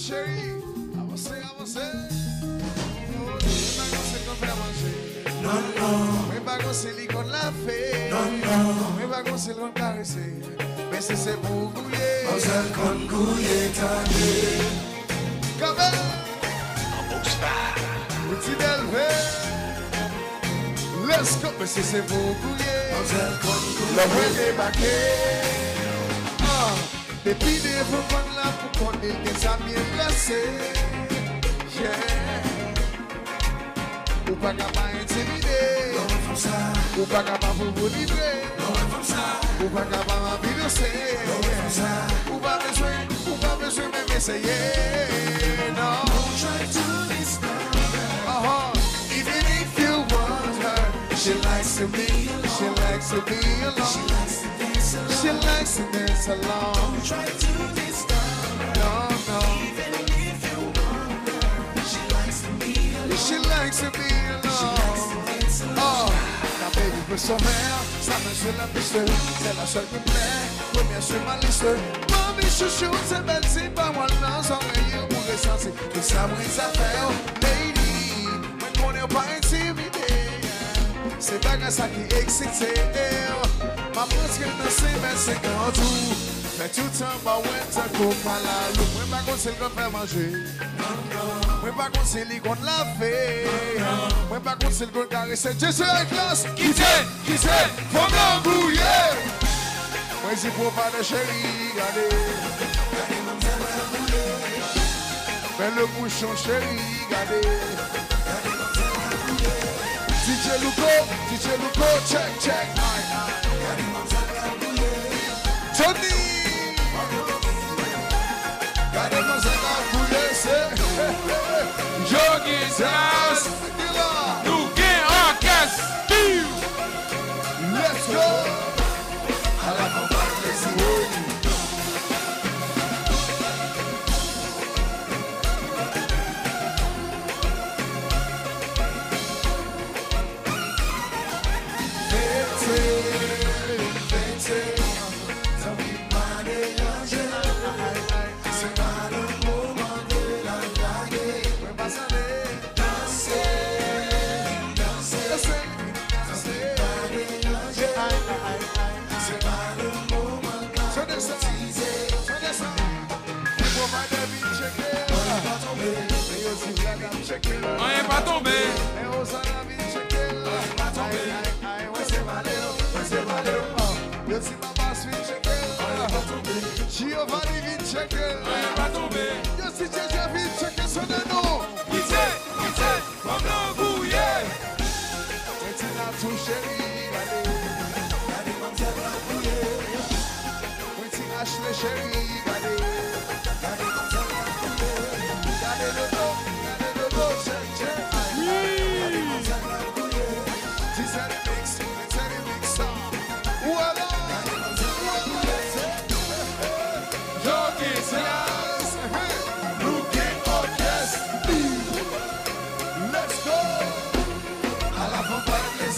chérie. Avancez. Mwen pa gonse kon fè manje. Mwen pa gonse li kon la fè. Mwen pa gonse li kon karese. Men se pou gouye. Zel kon gouye tande. Kame. Petit delve. Let's go. Men se pou gouye. Zel kon gouye. La mwen debake. Depi de pou kon la pou kon il gen sa mien glase. Ou pa kapa intimide. Ou pa kapa pou livre. Ou pa kapa m'abilose. Ou pa bezwen même essayer. No. Don't try to discover. Even if you want her, she likes to be alone. She likes to be alone. She likes to dance alone. Don't try to discover. No. Even if you want her, she likes to be alone. She likes to be alone. La baby peut son mère, ça me sur la piste. C'est la seule qui me plaît, première sur ma liste. Mami chouchou, c'est belle, c'est pas moi non. Sans rien pour ressentir, tout ça brise à faire. Lady, moi qu'on n'est pas intimidé. C'est pas grâce à qui excité. Ma presque ne sait mais c'est quand tout. Fait tout temps, bah ouais, ça coupe à la loupe. Moi pas qu'on sait qu'on fait manger. Moi pas qu'on sait qu'on l'a fait. Moi pas qu'on sait qu'on caresse. Je suis la classe. Qui c'est, faut m'embrouiller. Moi c'est pour pas de chérie, regardez. Mais le bouchon chérie, regardez. DJ Luko, check. Tony. Gardez mon zèle à couler, c'est Jogues House, nous gain orchestre. Let's go. À la campagne, les On n'est pas tombé. Giovanni vin checker. On n'est pas tombé. Yo si Jeje vin checker son nom. Qui c'est, comme l'embrouillé. Et tu n'as tout chéri, allez. Oui, tu lâches les chéris, allez. Gardez le dos, check. Tu sais les mix, voilà. Jogues House, Nous gain orchestre. Let's go. À la campagne, les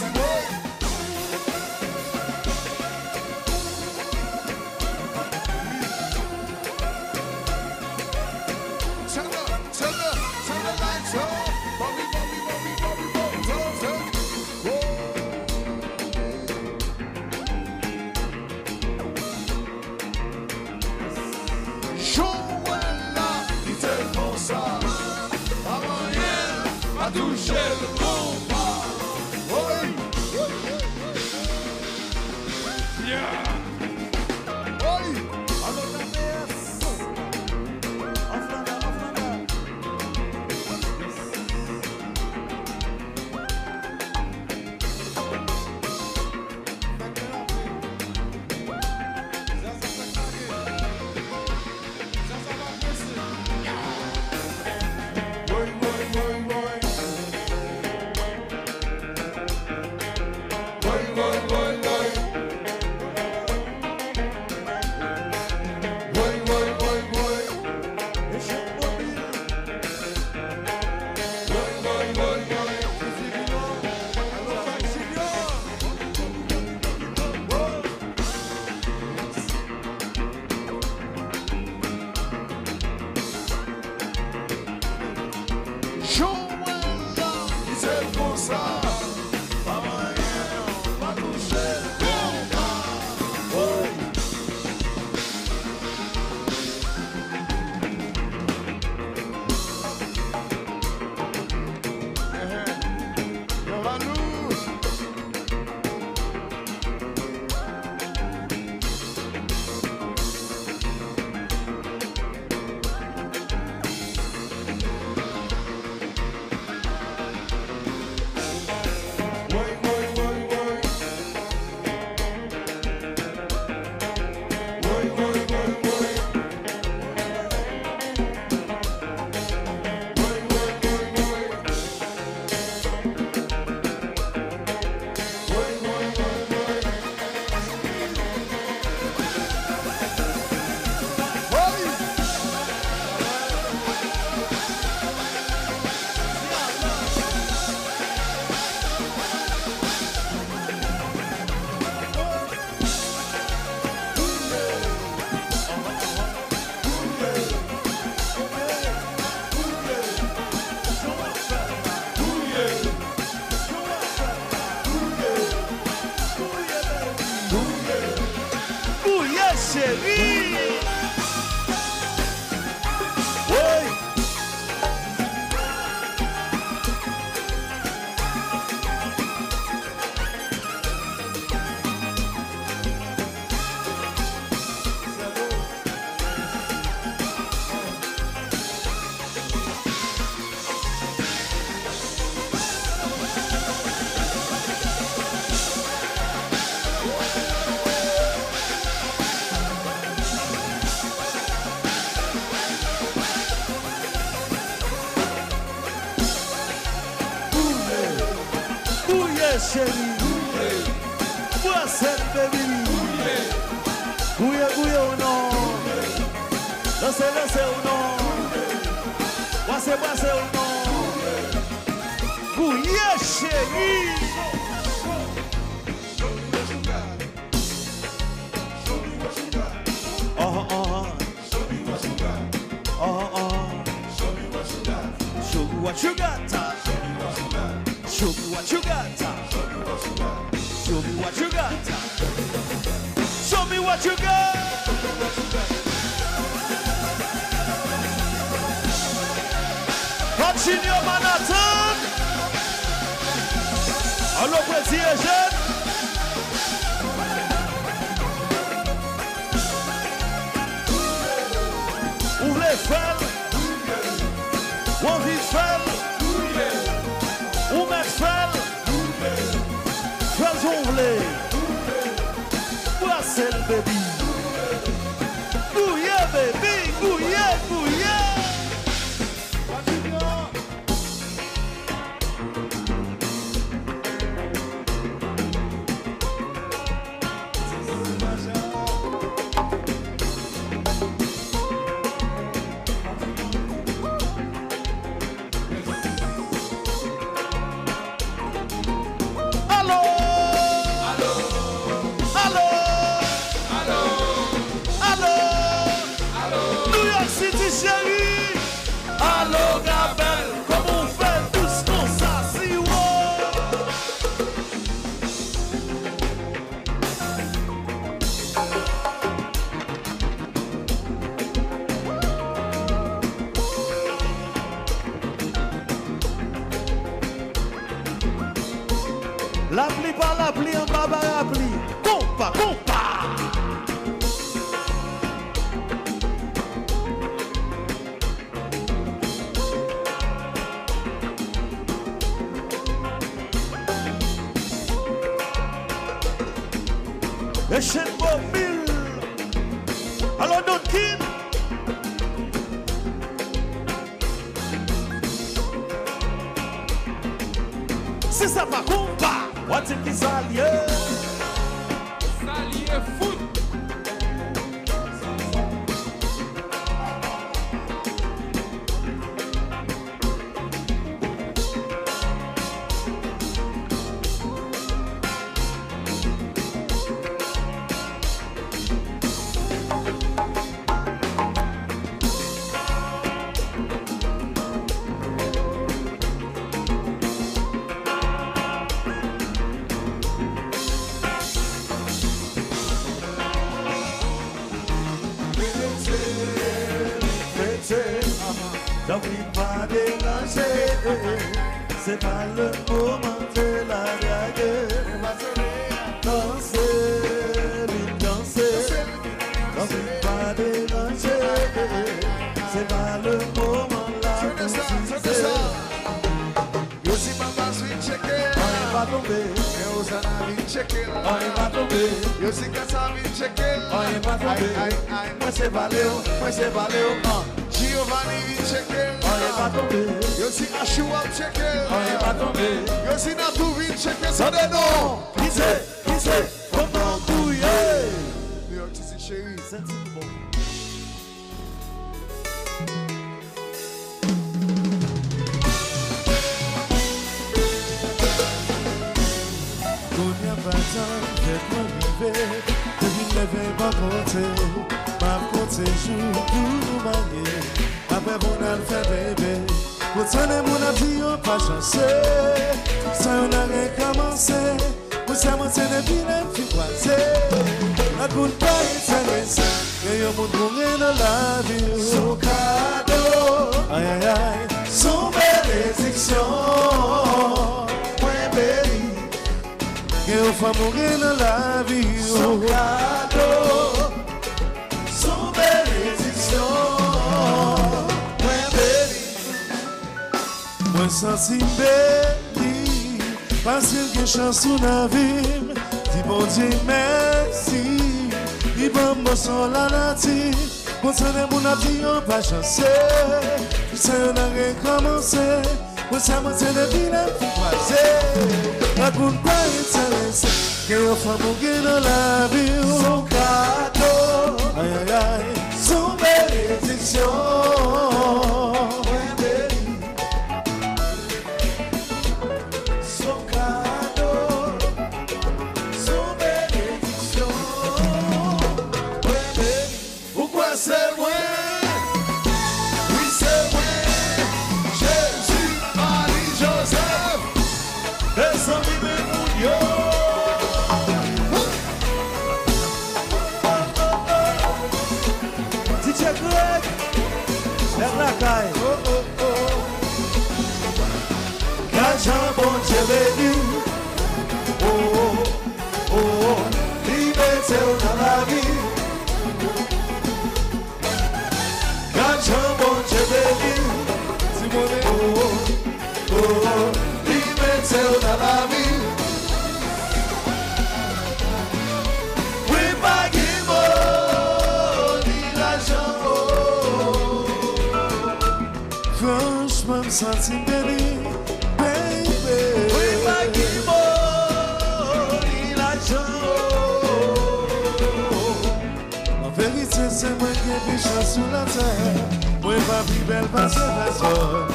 chérie. Oui. Chérie, voici baby. Bouille ou non, laissez ou non, voici ou non. Bouille chérie. Oh oh show me what you got. Oh oh show me what you got. Show me what you got. Show me what you got. Show me what you got. Show me what you got. Continue Manhattan. Allô, plaisir, jeune. Ouvre les fers. On vit faire. Ou met faire. Fais ouvre. Voici le baby. Gouye baby, gouye, gouye. L'appli par l'appli, en bas par l'appli. Compa, compa. Les chaînes mobiles. Alors, Don King. C'est ça, pas compa. What's it qui s'allie? S'allie foot. N'oublie pas déranger, c'est pas le moment de la draguer. Danser, vite danser, n'oublie pas déranger, c'est pas le moment là de danser. Yo si mama sweet chicken, On est pas tombé, yo sana vin chicken, on est pas tombé, yo si kasa vin chicken, on est pas tombé. Moi c'est Valéo, Giovanni vin chicken, on est pas tombé, yo si Ashua chicken, on est pas tombé. yo si Natu vin chicken, Ça des noms, qui c'est, comment bouiller. New York City chérie. C'est bon. Kounya patan, faites-moi rêver. Depuis le lever, pas compter. Ma compter jour pour nous marier. Après, on a le fait bébé. Pour t'en mon avis, on pas chancé. Ça, on a recommencé. Pour ça, mon t'en est bien, puis croisé. La goûte pas, Que yo moun konnen dans la vie. Son cadeau. Aïe aïe aïe. Son bénédiction. Moins béni. Que yo femme konnen dans la vie. Son cadeau. Son bénédiction. Moins béni. Moins senti béni. Parce que chance sous la vie. Dis bon Dieu merci. Dis bon mot sur la nature. Bon sang de mon avis on pas chancé. Ça on a recommencé. Bon ça moi c'est de vie la vie croisée. La coupe pas intéressé. Que on fait mourir dans la vie. Son cadeau. Aïe aïe aïe. Son bénédiction. C'est moi, oui c'est moi, Jésus, Marie, Joseph, et son bébé Mounio. DJ Greg, lève la caille. Quand bon Dieu béni, oh oh oh, liberté dans la vie. Bon Dieu béni, Simone, oh, oh, liberté dans la vie. Oui, pas qui m'a ni l'argent, oh. Franchement, me senti béni, baby. Oui, pas qui m'a ni l'argent, oh. En vérité, c'est moi qui ai chance sur la terre. Moi pas plus belle parce que personne.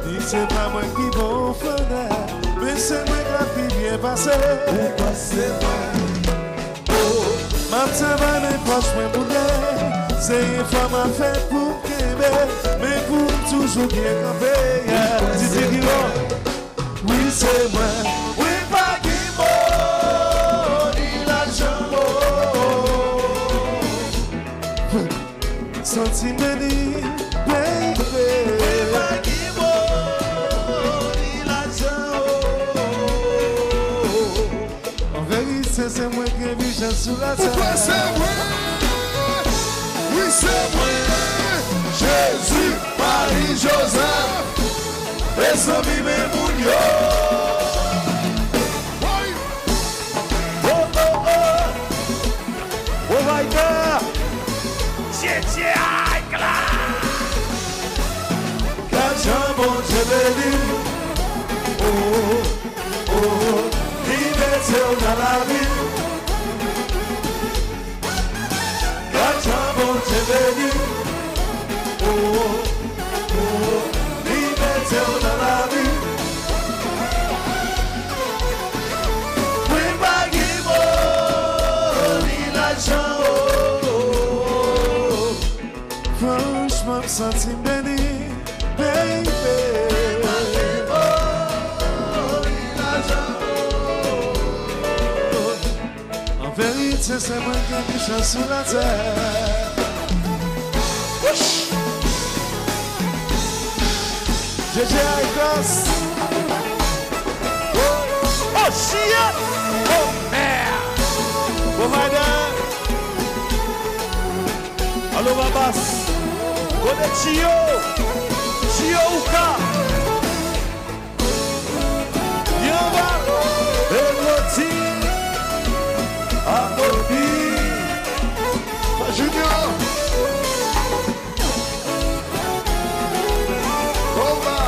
Dis c'est pas moi qui bon fenêtre. Mais c'est moi qui a bien passé. Pourquoi c'est moi? Oh, ma petite va mes poches, moi boulet. C'est une femme à faire pour qu'aimer. Mais pour toujours bien camper. Dis c'est qui va? Oui c'est moi. Oui pas qui bon. Ni l'argent. Senti béni. C'est moi qui vis sur la terre. Pourquoi c'est moi? Oui c'est moi, Jésus, Marie, Joseph, et son bébé Mounio. Oh oh oh, oh my God, Jésus, quand bon Dieu béni, oh oh, liberté dans la vie. Quand bon Dieu béni, oh oh, liberté dans la vie. Oui, pas qui m'a ni l'argent, oh. Franchement, me senti béni. C'est moi qui ai chance sur la terre. JJ Icos. oh shit, oh merde, oh my God. Allo Babas, Kone Chio Uka, Yamba, Eloti. Junior, Roma,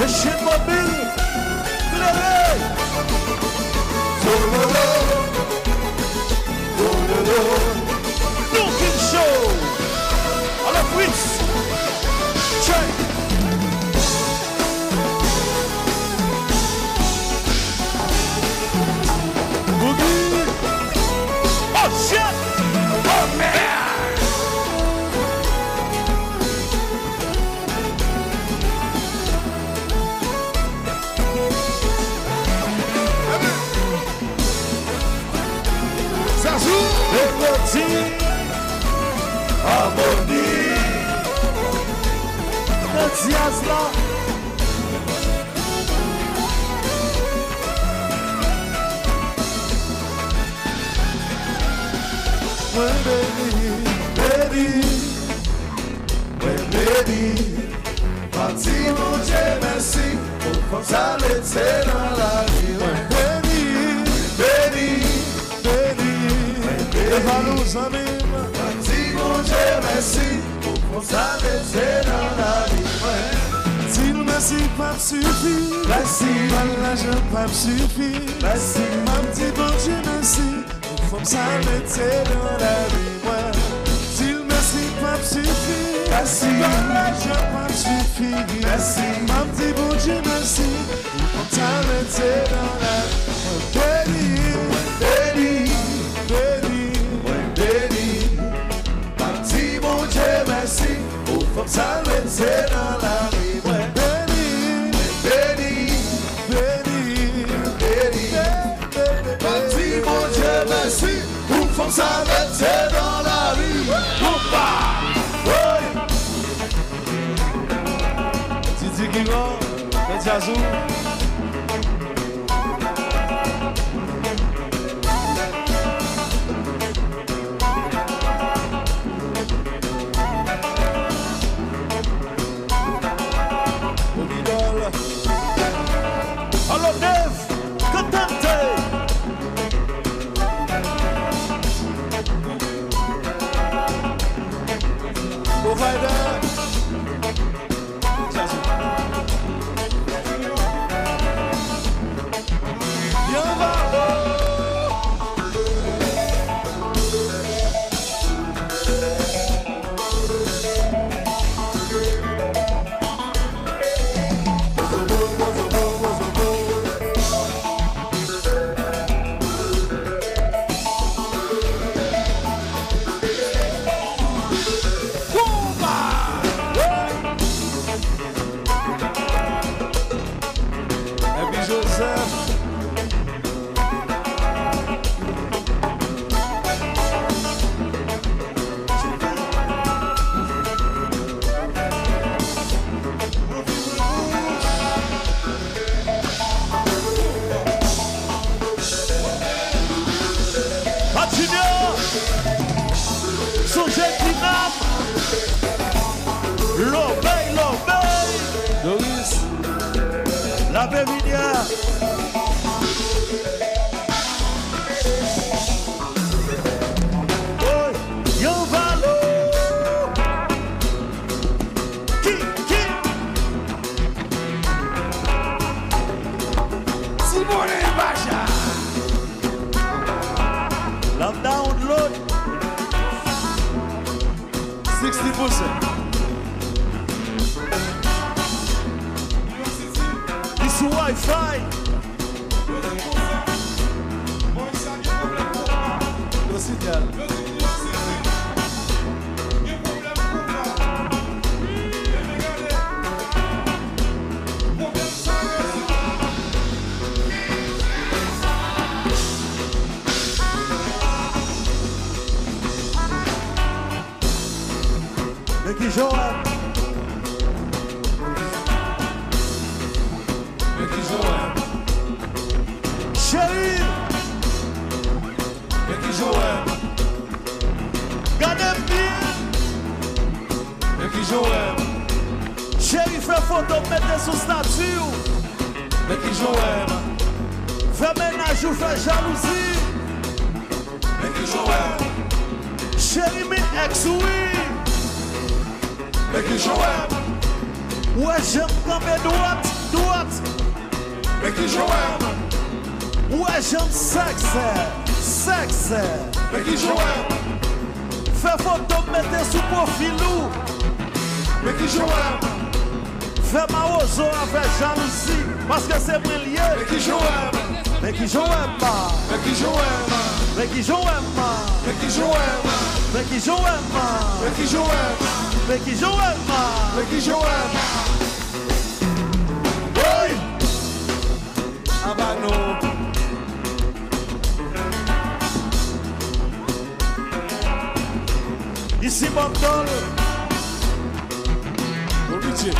Echine mobile, Cléré, Looking Show, à la Fritz, check. Boogie, oh shit, oh man. Jazou. Mélodie, harmonie. Diaz là. Ouais, baby, Parti, mon Dieu, merci. Pour ça, l'été dans la vie. Baby. Leva-nous amis. Parti, mon Dieu, merci. Pour ça, l'été dans la vie. Dis-nous merci, pas suffit. Merci. Pas l'argent, pas suffit. Merci. Ma petite bon Dieu, merci. Pour ça, l'été dans la vie. Dis-nous merci, pas suffit. Merci. Pas l'argent, pas suffit. Merci. Ma petite bon Dieu, merci. Pour ça, l'été dans la vie. Baby. Parti, mon Dieu, merci. Pour ça, l'été dans la vie. Parti, mon Dieu, merci. Pour ça, l'été dans la vie. Didi Guiron, Mediazou. Allo Nev, cantante. Provider. Doris, la Bévinière. Oh, Yovalo. Qui? Simone Baja. La download. 60%. It's Wi-Fi. No signal. Becky Joel. Chérie, Becky Joel. gardez bien. Becky Joel. Chérie, fais photo, mettez sous statut. Becky Joel. Fais ménage ou fais jalousie. Becky Joel. Chérie, mi ex, oui. Becky Joel. Ouais, j'aime camper droite. Becky Joel. Ouais, j'aime sexe. Becky Joel. Fais photo, mettez sous profilou. Becky Joel. Fais ma ozo avec jalousie. Parce que c'est moins lié. Becky Joel. Becky Joel, Becky Joel. Becky Joel, Becky Joel. Becky Joel, Becky Joel. Becky Joel, Becky Joel. Oi! Abano. Ici Bob Doll. Obligé.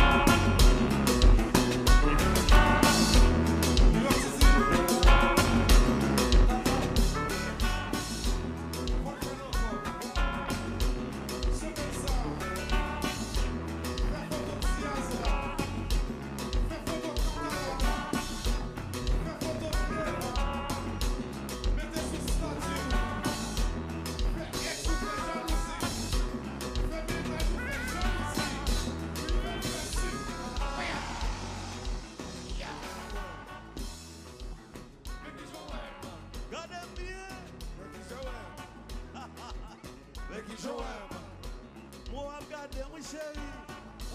Moi, regardez, mon chéri,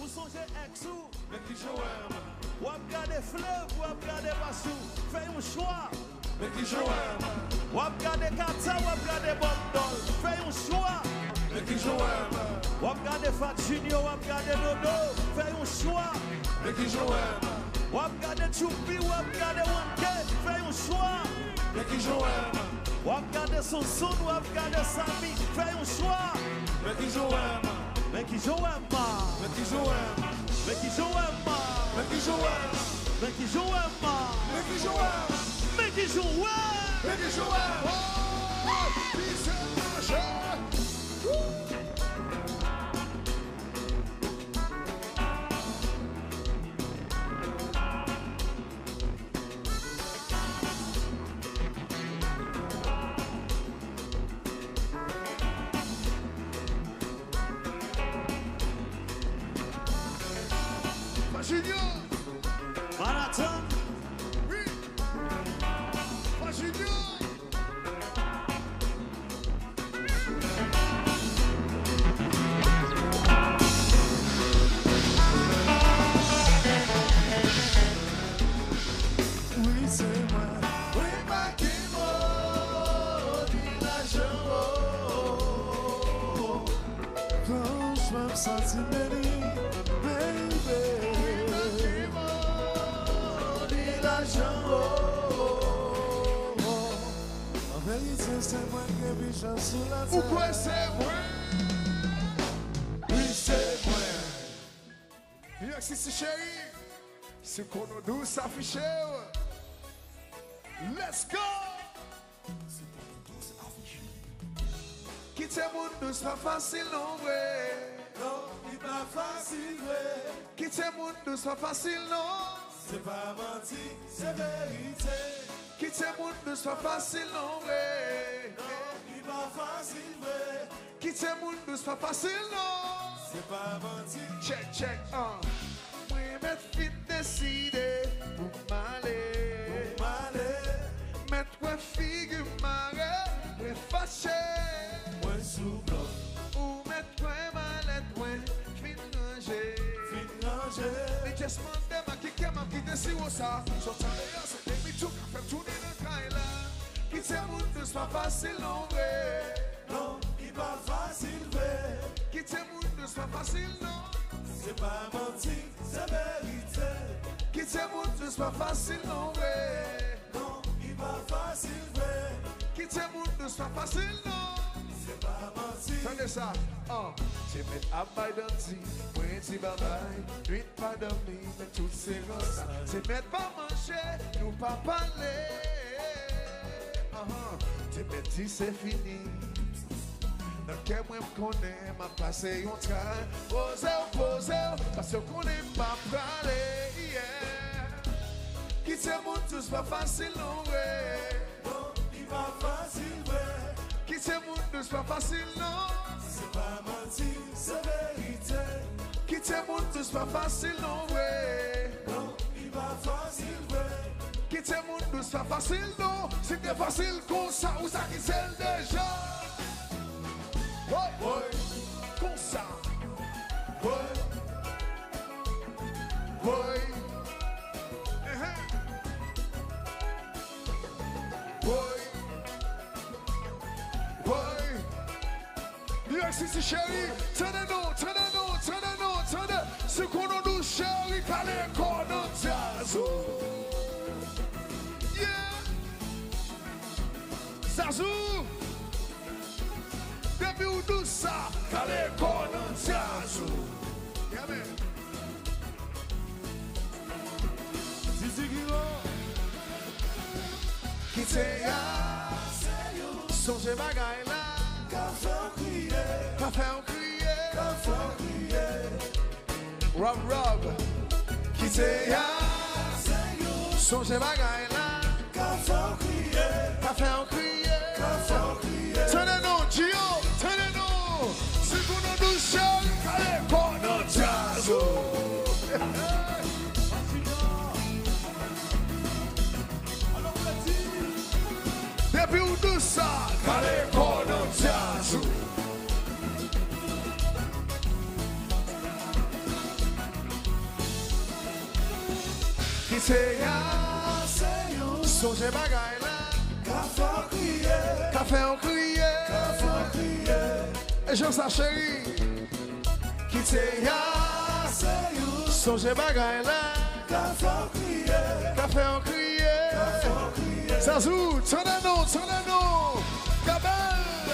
où sont les ex-ou? Ou regardez fleuve, ou regardez Bassou? Fais un choix. Ou regardez Kata, ou regardez Bob Doll? Fais un choix. Ou regardez Fat Junior, ou regardez Dodo? Fais un choix. Ou regardez Choupi, ou regardez Wanke? Fais un choix. Ou regardez Sonson, ou regardez Sami? Fais un choix. Mais qui joue pas? Mais qui joue pas? Mais qui joue pas? Mais qui joue Junior, Marathon. oui, pas Junior. Oui, c'est moi. Oui, ma Kimo, dis la joie. Quand je me sens béni, baby. En vérité, c'est moi qui ai bichon sous la terre. Pourquoi c'est moi? Oui, c'est moi. Viens ici, c'est chéri. C'est qu'on a douce s'afficher. Let's go! Quitter mon douce, pas facile, non, vrai. Non, il pas facile, vrai. Quitter mon douce, pas facile, non. C'est pas menti, c'est vérité. Quitter mon douce, pas facile, non, vrai. Non, il pas facile, vrai. Quitter mon douce, pas facile, non. C'est pas menti. Check, check, moi, mettre fit décidé pour m'aller. Mettre ouais figure marée, ouais fâché. Moi sous bloc, Ou mettre ouais malette, ouais fin ranger. fin rangé. Les just mandem à qui m'a quitté si ou ça. Sortant d'ailleurs, c'est des mitou qui fait tourner dans le caille là. Quitter mon douce, pas facile, non, vrai. Non, il pas facile, vrai. Quitter mon douce, pas facile, non. C'est pas menti, c'est vérité. Quitter mon douce, pas facile, non, vrai. Non, il pas facile, vrai. Quitter mon douce, pas facile, non. C'est pas menti. Attendez ça. Tu mets à bail d'un petit, moi tu babaille. Nuit pas dormi, mais toutes ces gosses. Tu mets pas manger, nous pas parler. Tu mets dit c'est fini. Dans quel moi me connais, m'a passé un train. Posez, parce qu'on n'est pas parler. Quitter mon tous pas facile, non, ouais. Non, il pas facile, vrai. Quitter mon tous pas facile, non. C'est pas menti, c'est vérité. Quitter mon tous pas facile, non, ouais. Non, il pas facile, vrai. Quitter mon tous pas facile, non. C'était facile comme ça, ou ça qui c'est déjà. Ouais, comme ça. Ouais. Yes, c'est chéri. Tenez-nous. Ce qu'on a nous chéri, calé qu'on nous jazz. Yeah. Zazou. Depuis où douce, calé konon tiazou. Yeah, man. Zizi Giro. Qui te ya, songe bagay la, Ka fè kriye. ka fè ou kriye. Ka fè kriye. Rob, qui te ya, songe bagay la, Ka fè kriye. ka fè ou kriye. Ka fè kriye. Tenez-nous, Gio, tenez-nous. Si vous nous doucez, calé konon tiazou. Depuis où douce, calé konon tiazou. Qui te ya, songe bagay la, Ka fè kriye. ka fè ou kriye. Ka fè kriye. Et je sa chérie, qui te ya, songe bagay la, Ka fè kriye. ka fè ou kriye. Ka fè kriye. Zazou, tenez-nous, Gabel.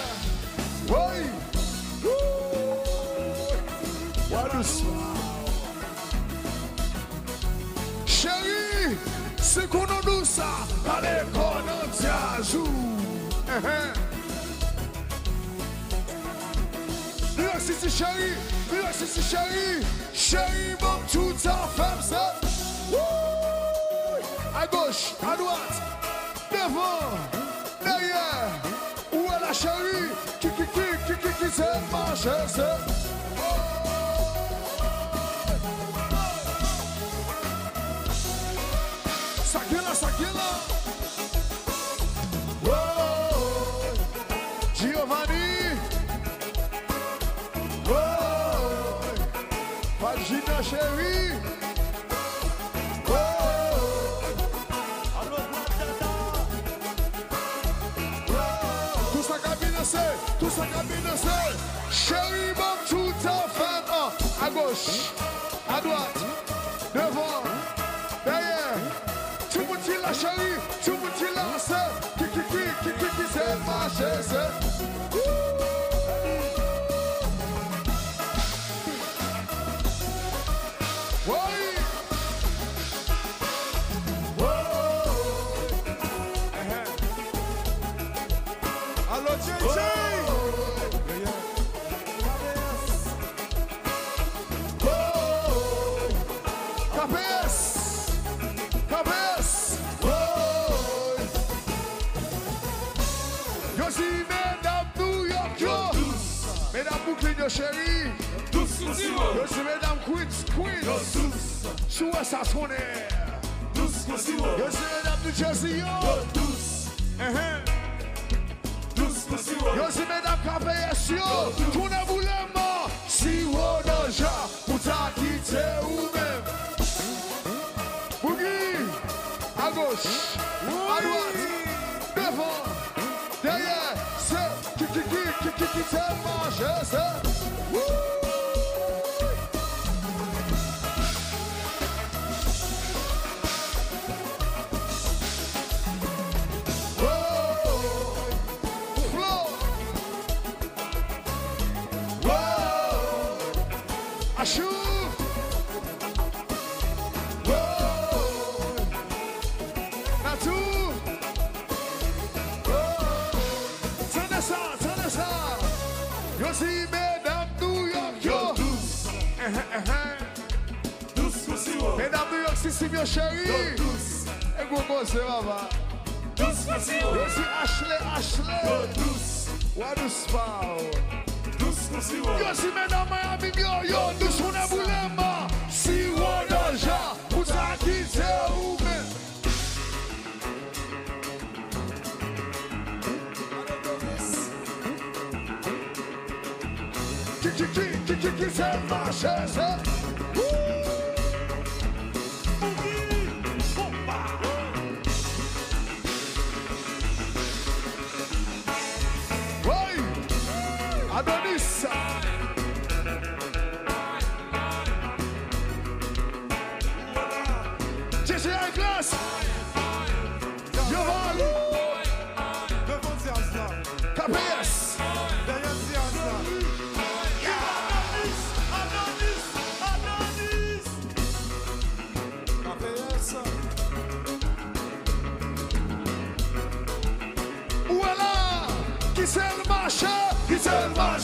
Oui. Wadoucement. Chérie, c'est qu'on a nous ça, allez qu'on a tiazou. New York City chérie, New York City chérie, chérie, bon tout en femme ça. À gauche, à droite, devant, derrière. Où est la chérie? Qui s'est mangé, c'est. Sakila. Oh, Giovanni. Oh, Vagina chérie. Oh, tout ça cabine c'est. Chérie, bon, tout en femme. À gauche, à droite, devant, derrière. Tout le monde la chérie, tout le monde la sœur. Qui c'est marché, c'est. Oui. Allo JJ. KPS. Yo si mesdames New York yo. Mesdames Brooklyn yo chérie. Tous aussi, Yo si mesdames Queens. Sous ça sonne. Yo si mesdames New Jersey yo. Yo si mesdames KPS yo. Tournez vous les mains. Si vous déjà pour ta quitter ou même. Boogie, à gauche, à droite, devant, derrière, c'est qui s'est mangé, c'est. Achou. Yo si mesdames New York yo. Mesdames New York si yo chérie. Et go c'est baba. Yo si Ashley. Wadous pao. Yo si mesdames Miami yo. Douce on a boulema. Si wodoja. Pour ça qui c'est ou même. Qui s'est marché, c'est. Oui, Adonis. JJ en classe. Giovanni. Devant séance là. KPS. Derrière séance là.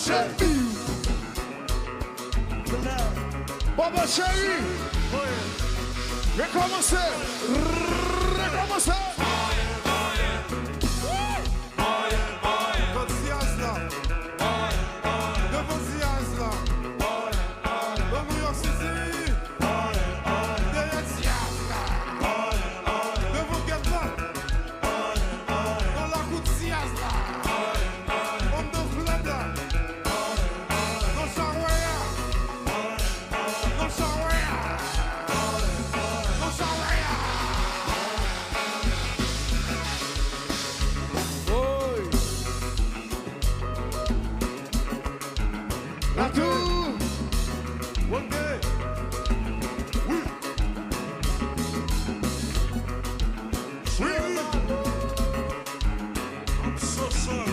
chéri. Baba chéri. Recommencer. Recommencer. La tour. One day. I'm so sorry.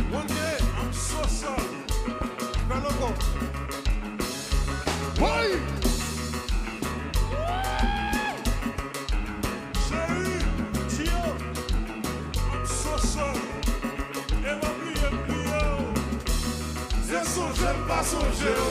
One day, I'm so sorry. Loco. Oui. Chérie, Tio, I'm so sorry. Eva Plio. C'est son j'aime pas son géo.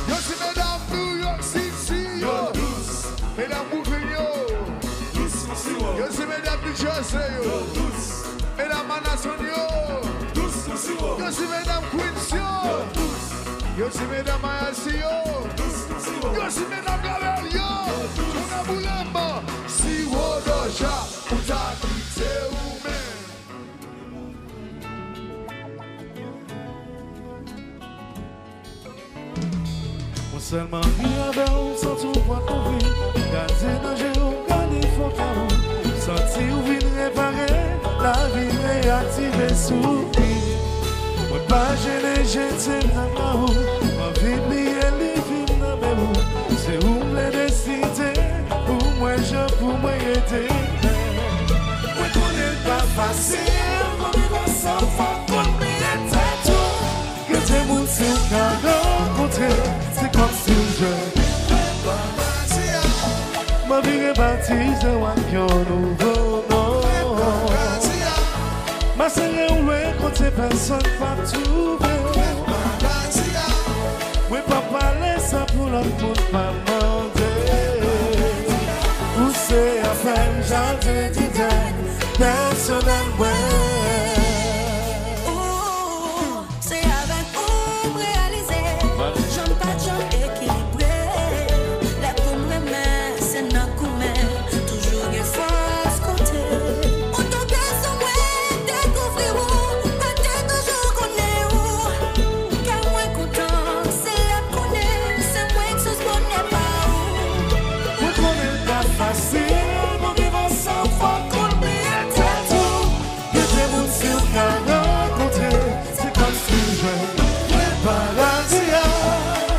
Yo si mesdames New York City yo. Mesdames Brooklyn yo. Yo si mesdames New Jersey yo. Mesdames Manhattan yo. Yo si mesdames Queens yo. Yo si mesdames Miami yo. Yo si mesdames Gavel yo. Una Bulemba. Si wodoja utakite ume. Seulement qui avait un sans tout point de vie. Garder danger ou garder faux chaos. Senti ou vine réparer. La vie réactive sourire. Moi pas gêné, j'étais dans ma roue. Ma vie liée, les films dans mes roues. C'est où me décider. Pour moi, pour moi aider. Moi connais pas facile. Mon vivant sans fond, qu'on m'y tout. Que t'es mon si ou qu'à rencontrer. C'est comme si je. Ma vie est baptisée ou un nouveau nom. Ma sœur est où quand ces personnes pas trouver. Oui, papa laisse ça pour l'autre monde pas demander. Où c'est à faire jardin d'idées personnellement. C'est avec vous réaliser. J'aime pas j'aime équilibré. La pomme remet, c'est n'a coumé. Toujours une force côté. On t'en baisse au moins, découvrir où. Peut-être un jour qu'on est où. Car moins content, c'est là qu'on est. C'est moins que ce qu'on n'est pas où. Moi connais pas facile, mon vivant sans foi qu'on m'y tout. Que j'ai mon ciel qu'à rencontrer. C'est comme si je paradis.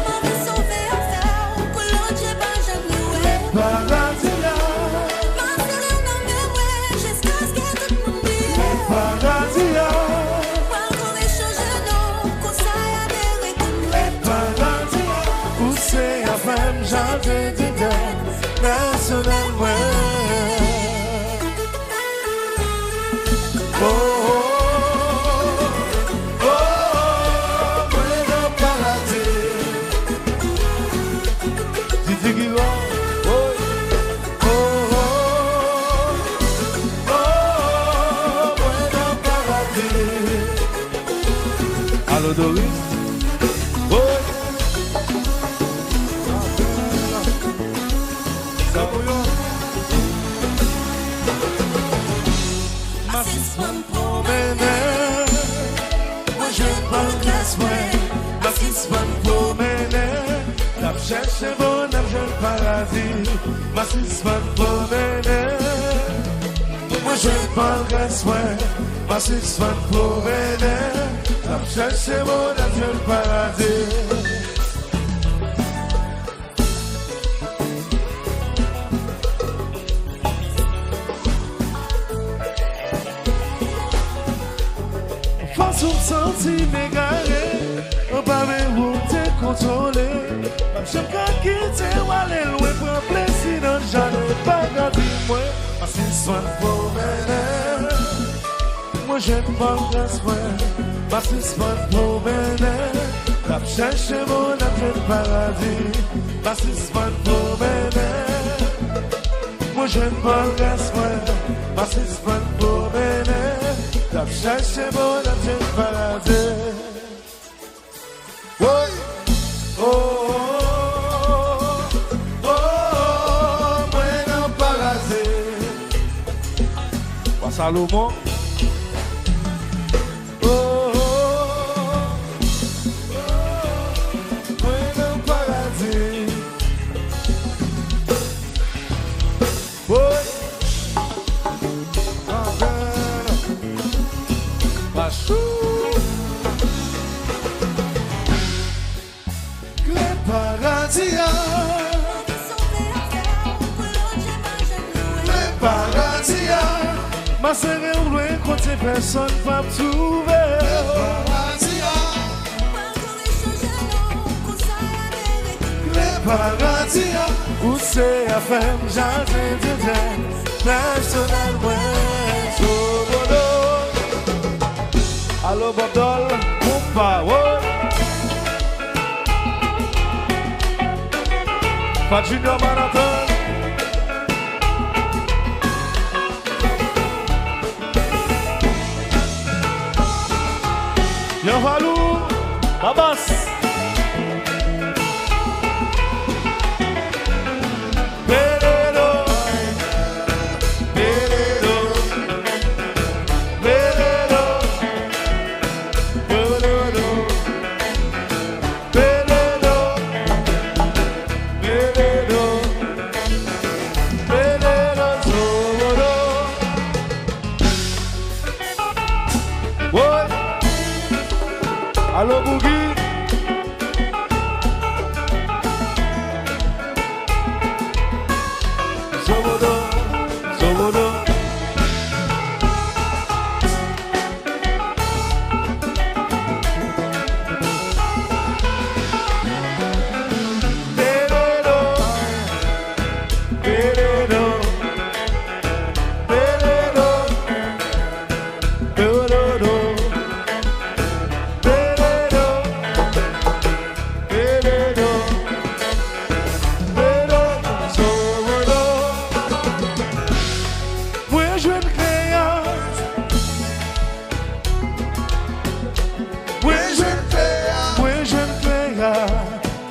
On veut sauver à faire. Pour l'autre, j'ai pas jamais loué. Paradis. Ma sœur, non, mais ouais, jusqu'à ce que tout le monde dise. Paradis. Pas qu'on échange, non, qu'on s'aille à des reconnus. Paradis. Où c'est à faire jardin d'idées personnellement. Oh, oh, oh, bueno paradis. Titi qui va, oh, oh, oh, oh, bueno paradis. Allo Doris, oh. Assis femme promener. Moi je parle classe, ouais. Assis femme promener. T'as cherché bonheur, je le paradis. Assis femme promener. Moi je parle classe, ouais. Assis femme promener. T'as cherché bonheur, je le paradis. Façon de sentir m'égarer, on va où t'es contrôlé. J'aime quand quitter ou aller loin pour un plaisir, non, j'en ai pas gardé moi. Parce qu'il soit pour m'aider. Moi j'aime pas le grâce, ouais. Parce qu'il soit pour m'aider. T'as cherché mon appel paradis. Parce qu'il soit pour m'aider. Moi j'aime pas le grâce, ouais. Parce qu'il soit pour m'aider. T'as cherché mon appel paradis. Oui. Oh, oh, oh, oh, bueno paradis. Pas Salomon. Oh, oh, oh, bueno paradis. Oui. Bachou. Le paradis. Le paradis. Ma sœur est où loin quand ces personnes pas trouver. Le paradis. Où c'est à faire jardin de terre. Personnellement. Allo Bordol, Pumpa, oh. Pas Junior Marathon. Yo Valou, Babas. Perero, Perero, Perero.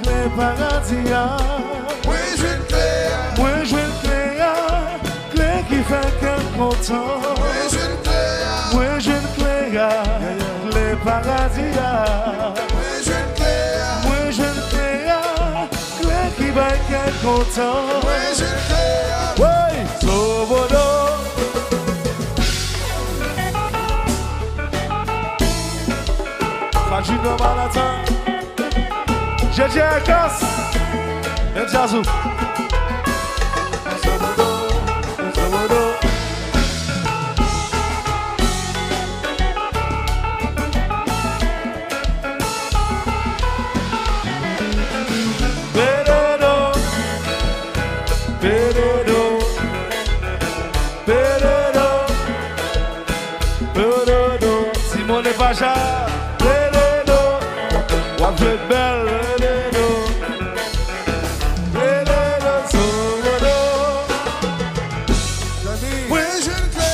clé paradis. Oui, je ne clé. Moi je clé, clé qui fait qu'un content. Oui, je ne clé. Moi je clé, clé paradis. Oui, je ne clé. Moi je clé, clé qui fait qu'un content. Oui, je ne clé. Oui, Sobodo. Fajino Malata. Jeje Akas. El Jazou. Sobodo. Sobodo. Peredo. Peredo. Peredo. Peredo. Simone Pacha. Peredo. Wapje bel. Peredo. Peredo. Sobodo. Oui, je ne clé.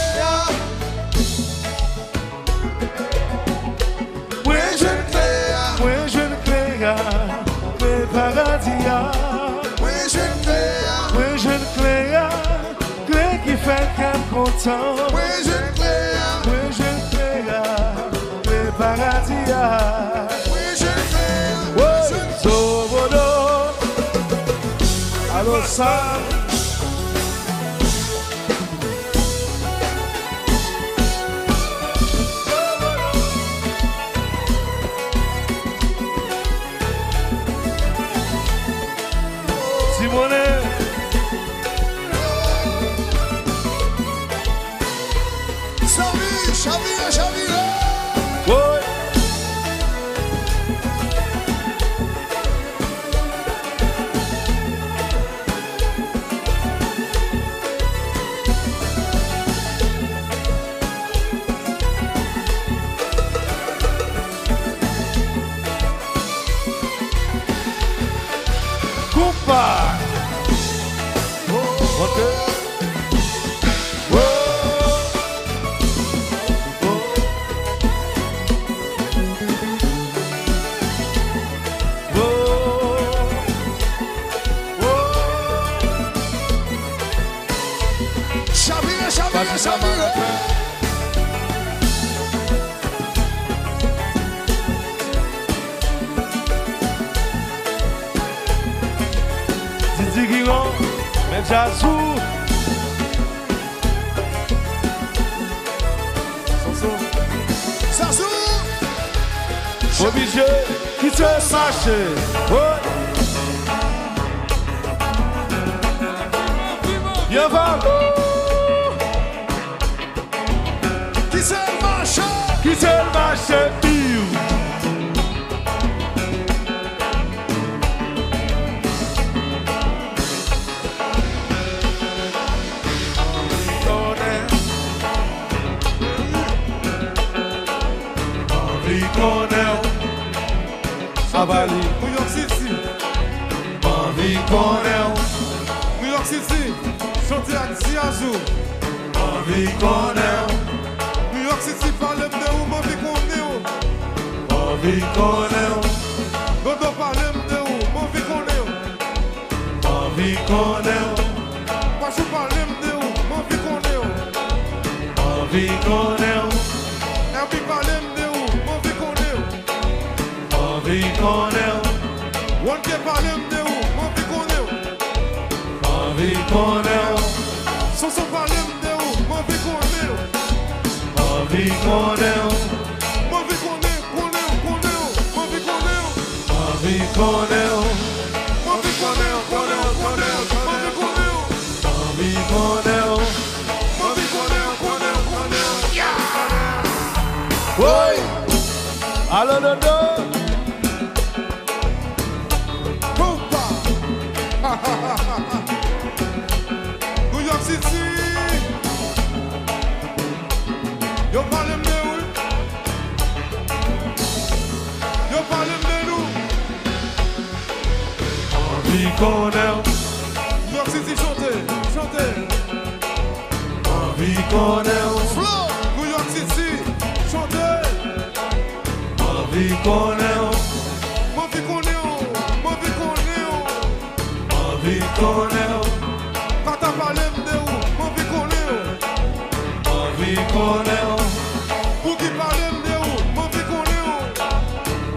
Oui, Je ne clé. oui, je ne clé, clé paradis. Oui, je ne clé. Oui, je ne clé, clé qui fait qu'un content. Oui, je ne clé. Oui, je ne clé, clé paradis. Oui, je ne clé. Oui, Sobodo. Allo Sam. Simone. Chavire, chavire, chavire. Oui. Compa. Okay. Chavire, chavire, chavire. Didi Guiron, mais Jazou. Sassou. Obligé, qui te marche. Ouais. Viens voir. Qui c'est le marché? Qui te marche. Savali, New York City, envie qu'on New York City, chanter avec Ziazou. envie qu'on New York City, parle de où, m'envie qu'on est où. envie qu'on Dodo parle de où, m'envie qu'on est où. envie qu'on Pachou parle de où, m'envie qu'on est où. envie qu'on Herbie parle de où, m'envie qu'on est où. envie qu'on One K parle de où, m'envie qu'on est où. envie qu'on Soso parle de où, m'envie qu'on est où. envie qu'on M'envie qu'on est où, m'envie qu'on est où. envie qu'on M'envie qu'on est où, m'envie qu'on est où. envie qu'on M'envie qu'on est où. Oui. Allô Dodo. New York City. Yo parle de où? Yo parle de nous. Envie qu'on New York City, chantez. envie qu'on Flow. New York City, chantez. envie qu'on M'envie qu'on est où, m'envie qu'on M'envie connaître. Quand t'as parlé de où, m'envie connaître. M'envie connaître. Pour qui parle de où, m'envie connaître.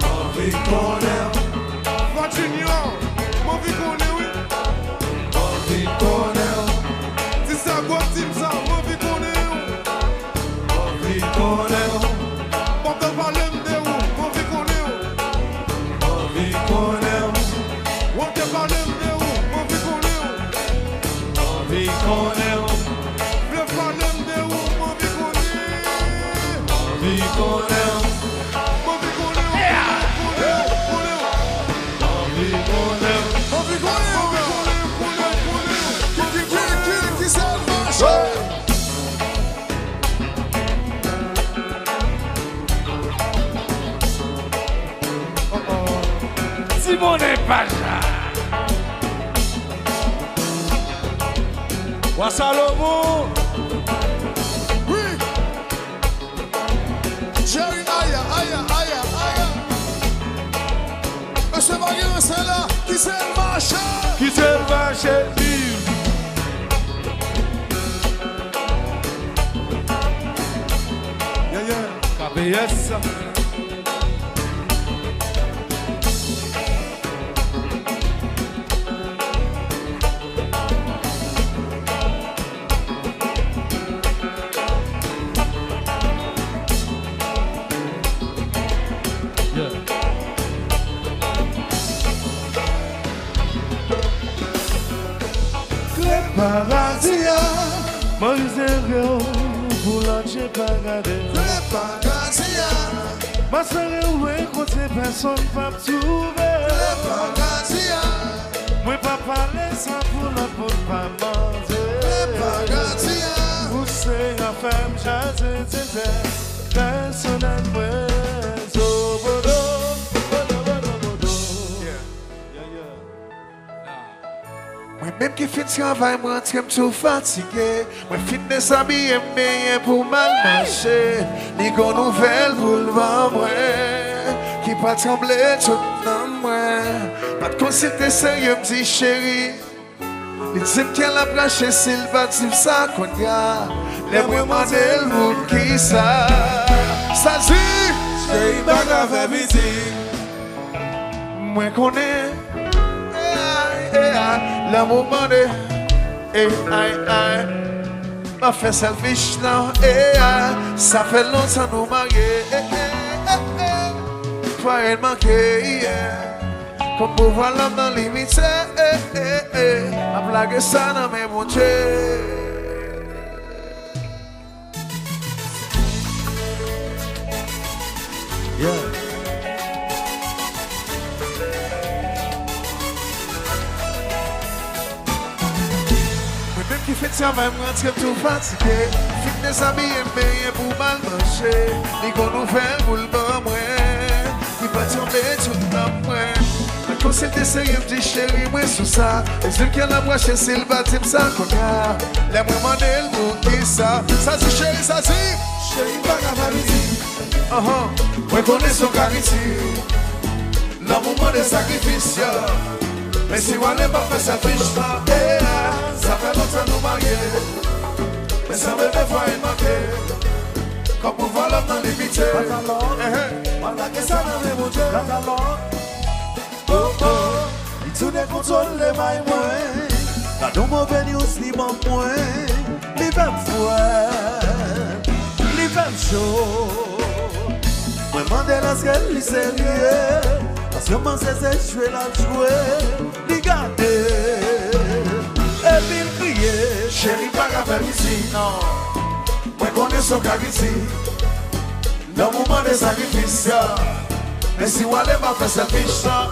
M'envie connaître. Virginia, m'envie connaître, oui. M'envie connaître. Si ça quoi, team ça, m'envie connaître. M'envie connaître. Quand t'as parlé de où, m'envie connaître. M'envie connaître. Quand t'as parlé de où, m'envie connaître. M'envie connaître. Le parler de où, m'envie connaître. M'envie connaître. M'envie connaître, M'envie connaître. M'envie connaître. Qui s'est marché? Simon n'est pas là. Wa Salomon. Oui. Jerry, aïe, aïe, aïe, aïe. Monsieur Maguire, c'est là. Qui s'est marché? Qui se va chez lui? KBS. Paradia, Moïse boulanger paradis. Pagasia, Ma soeur est côté personne pas trouver. Pagasia, Moi pas parler ça pour la bonne pas manger. Pagasia. Vous c'est la femme chasse personnel moi. Même qui fin travail, moi je suis tout fatigué. Moi fin déshabillé, mais pour mal marcher. Ni qu'on nouvelle pour le vendre. Qui pas trembler tout dans moi. Pas de consulter sérieux, me dit chérie. Il dit qu'elle a planché s'il va dire ça qu'on y a. Les moments de monde qui ça. Ça dit, Chérie, pas grave, faire visite. moi connais. Le moment de m'a fait selfish now. Ça fait longtemps nous marier. Toi elle manqué. Comme pouvoir l'homme dans limite. A blague ça dans mes mon Dieu. Même qui fait ça va me rentrer tout fatigué. Fin des amis et pour mal manger. Ni qu'on nous fait pour le bon moi. Ni pas tomber tout dans moi. La conseil de sérieux me dit chérie moi sous ça. Et ceux qui ont la broche c'est le bâtiment ça qu'on a. Les moments de le qui ça. Ça c'est chérie, ça c'est. Chérie, pas grave, faire visite. Moi connais son caractère. Le moment de sacrifice. Mais si on n'est pas fait sa fiche, ça fait longtemps nous marier. Mais ça me fait voir une manquer. Comme pouvoir l'homme dans l'imité. Malgré que ça n'a rien monté. Oh oh, il tourne contrôle les mailles moins. Quand nous mauvais news, il m'en moins. Il va me fouet, il va me chaud. Moi demander la scène, il sérieux. Parce que moi c'est jouer la jouer. Il garde. Et puis il crier. Chérie, pas qu'à faire ici, non. Moi connais son caractère. Le moment des sacrifices. Mais si on n'est pas fait cette fiche, ça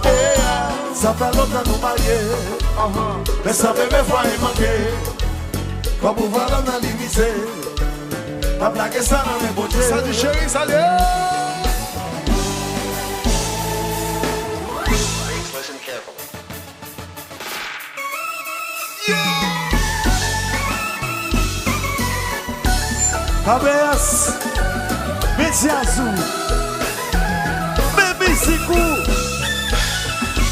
fait longtemps nous marier. mais ça fait mes fois il manquer. Comme pouvoir l'homme dans l'imité. Pas blaguer ça dans mes beautés. Ça dit chérie, ça dit. Listen carefully. KBS, Metiazou, Baby Sikou.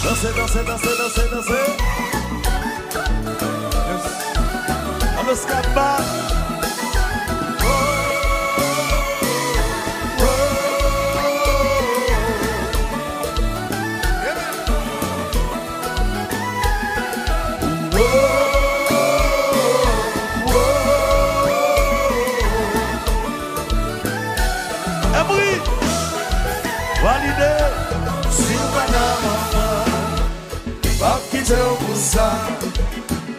Dansez, dansez, dansez, dansez, dansez. Carlos Cabal. Validé, si ou pas na maman, pas quitter au poussa.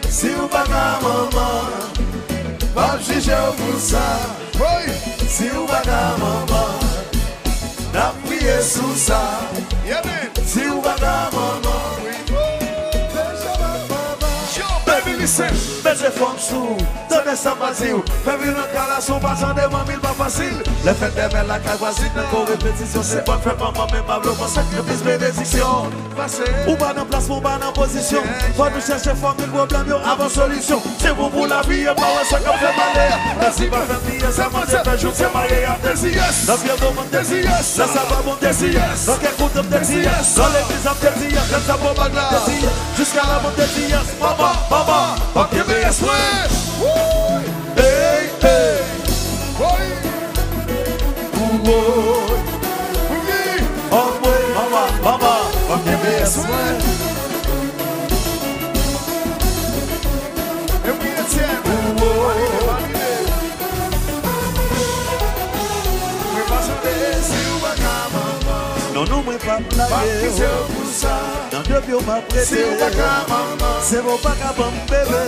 Si ou pas na maman, pas juger au poussa. Si ou pas na maman, n'a prié sous ça. Si ou pas na maman, baby listen, baisse femme sous, donnez ça vazio. Fais venir un calaçon, passant des mamilles pas facile. Le fait de mettre la carte voisine, pour répétition, c'est bon, fait maman, même pas le sacrifice, bénédiction. Ou pas dans place, ou pas dans position. Faut nous chercher formule, problème, avant solution. C'est bon pour la vie, et pas ça comme fait malheur. Merci, ma famille, ça m'a fait un jour, c'est marié à des yes. Dans le monde des yes, là ça va mon des yes. Dans quel groupe des yes, dans l'église of des yes, comme ça pour bagla. Jusqu'à la montée des yes, maman, ok, mais yes, hey, hey, oh boy, mama, ok, mais yes, non, non, moi pas blaguer. Non, depuis on m'a prêté. C'est bon, pas qu'à bon bébé.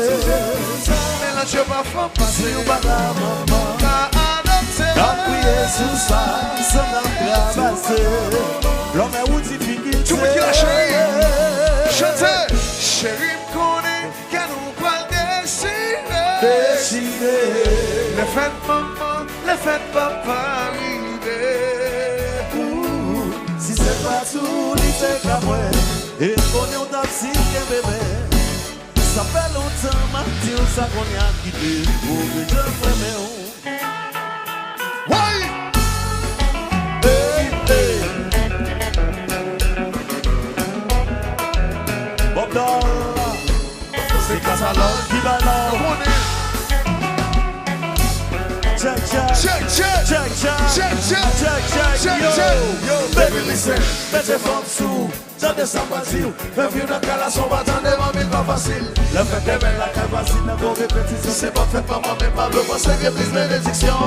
Mais là, je vais pas passer. C'est pas qu'à maman. T'as prié sous ça, ça m'a traversé. L'homme est où tu finis. Tu veux qu'il a chéri? Chantez. Chéri me connaît, qu'à nous pas décider. Les fêtes maman, les fêtes papa arrivent. Si c'est pas tout, il fait qu'à moi. Et qu'on est au taxi, bébé. Ça fait longtemps, ma dit ça qu'on a quitté. Pour que je me Ouais! hey, hey. Bob Doll, c'est Casalon qui va là. Check, yo, baby listen, mettez femme sous, ça descend facile. Fais vivre dans la son battant des mamilles pas facile. Le fait de mettre la carte facile, n'a pas répétition, c'est pas fait par moi, mais pas le moi, c'est réplique bénédiction.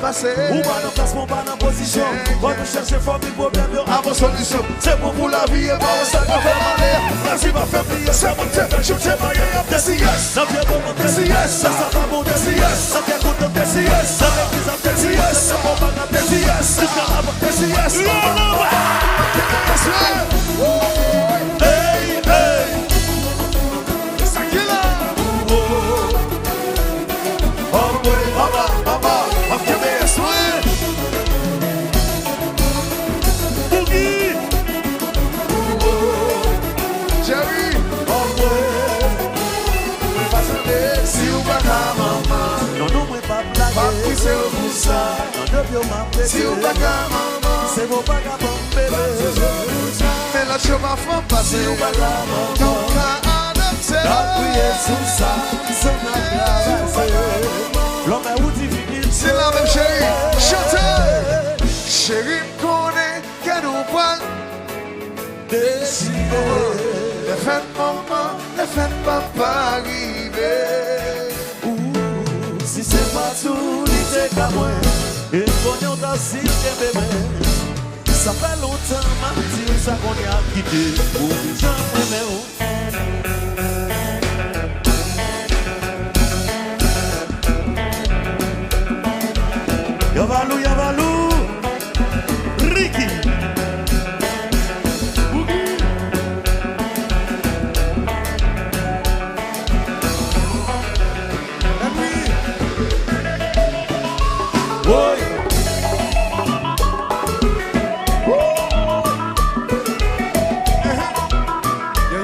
Passé, ou pas dans placement, pas dans position. Va nous chercher formule, problème, avant solution. C'est bon pour la vie, et pas ça qu'on fait malheur. Merci, ma famille, c'est mon tête, je t'ai marié à des yes. Ça vient pour mon des yes, ça va mon des yes. Ça vient pour ton des yes, ça vient pour ton des yes. Ça va mon des yes, ça va mon des yes. Hey, hey. Sakila. Oh boy, mama, I'm giving a swing. Boogie. Jerry. Oh boy. Si ou pas qu'à maman. Non, non, moi pas blaguer. Pas pousser au poussa. Non, depuis on m'a prêté. Si ou pas qu'à maman. C'est bon pas qu'à bon bébé. Mais là, je vais faire passer. Si ou pas qu'à maman. Donc, à adopter. T'as prié sous ça, ça m'a traversé. L'homme est où tu finis. C'est la même chérie. Chantez. Chérie me connaît, qu'elle nous parle. décidé. Les fêtes maman, les fêtes papa arrivées. Si c'est pas tout, l'idée qu'à moi. Et qu'on y a aussi que bébé. Ça fait longtemps, ma petite, ça qu'on y a quitté. Pour les gens Yavalou, Yavalou, Ricky. Boy. Yo,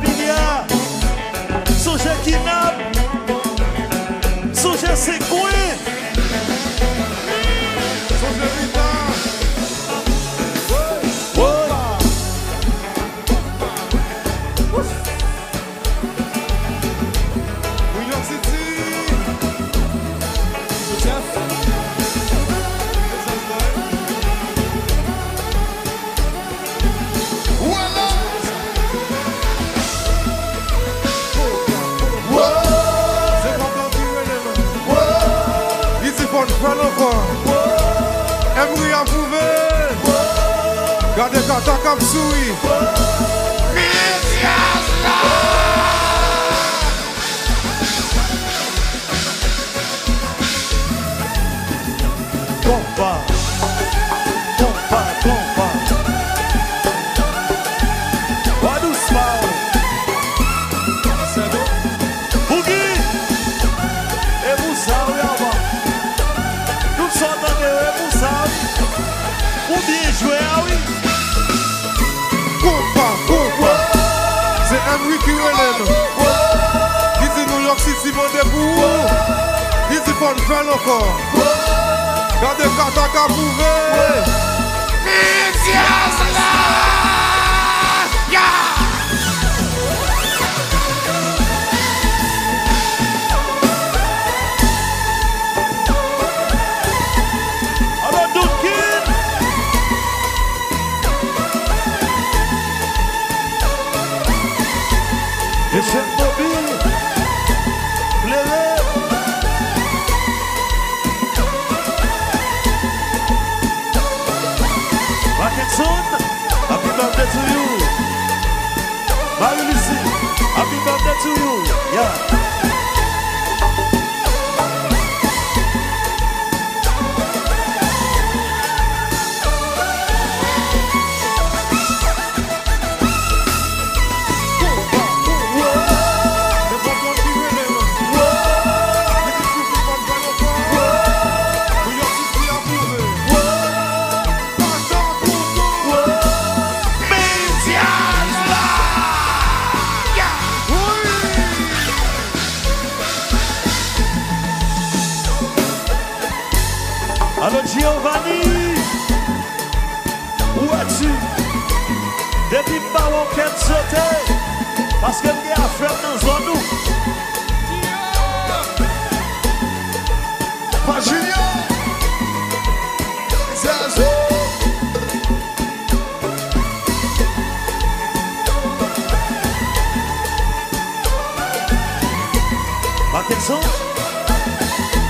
familia. Songe kidnap. Songe secoué. Songe Rita. New York City. Prends encore. Emery approuvé. Gardez Kata Kapsoui. Compa. What do smile? Boogie. E Moussao e Alba. Nous sommes dans le Moussao. Ou bien jouer, oui. Compa. C'est Emery qui relève. Il dit New York City, mon debout. Il dit qu'on fait encore. Gardez Kata Kapouvé. Alors, Dunkin. Et c'est mobile. Lélé. Mackinson, happy birthday to you. Marie-Lucie, happy birthday to you. Yeah. Allô Giovanni, où es-tu? Depuis pas on peut sauter, parce que j'ai affaire dans la zone nous. Pas Junior. Zazo. Mackinson,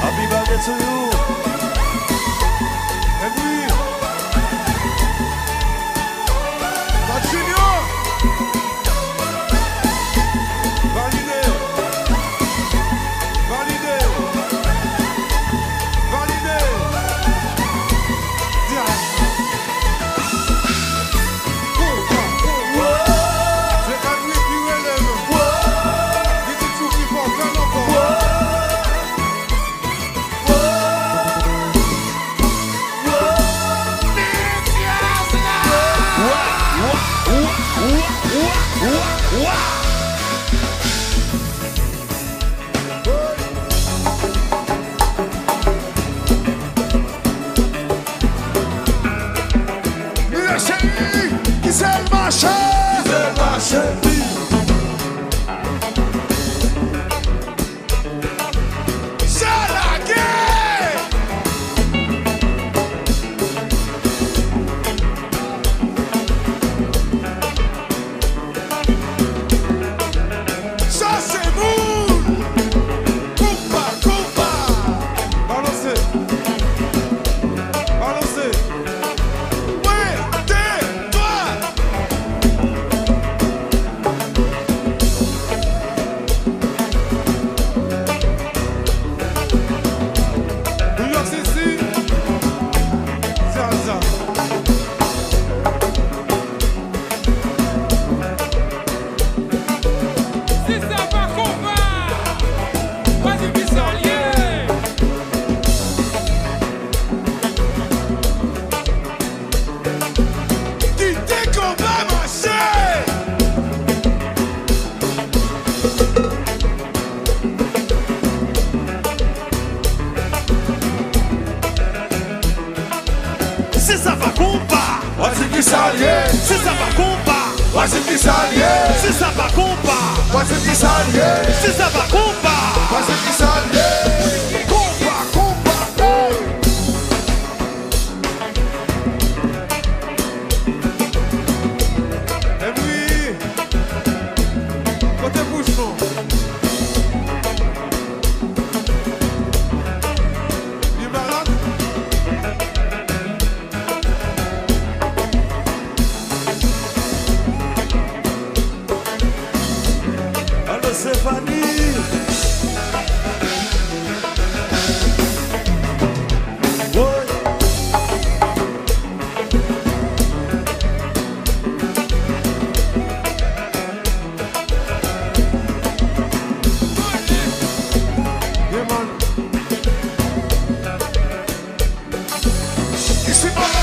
happy birthday to you. Junior. Validé. C'est Emery qui relève. Il dit tout qui faut faire encore. Pode ser que salve. Se ça va compa. Pode ser que salve. Compa, compa. Et oui. Côté bouchon. Du malade. Allô Stéphanie. Yeah, man. Ici, voilà,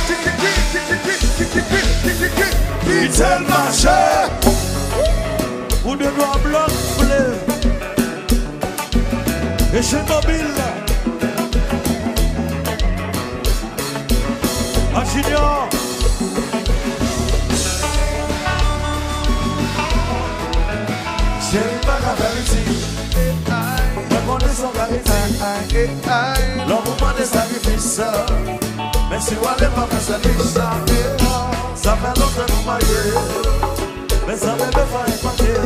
Vitel marché. Ou de noir blanc bleu. Et chez mobile. À Junior. J'ai pas la vérité. Reconnaissons la vérité. L'envoi des sacrifices. Mais si on n'est pas fait ça, ça fait longtemps nous marier. Mais ça me fait écouter.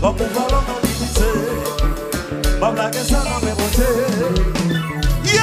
Bon pouvoir l'en limiter. Bon blague ça dans mes beautés. Yeah!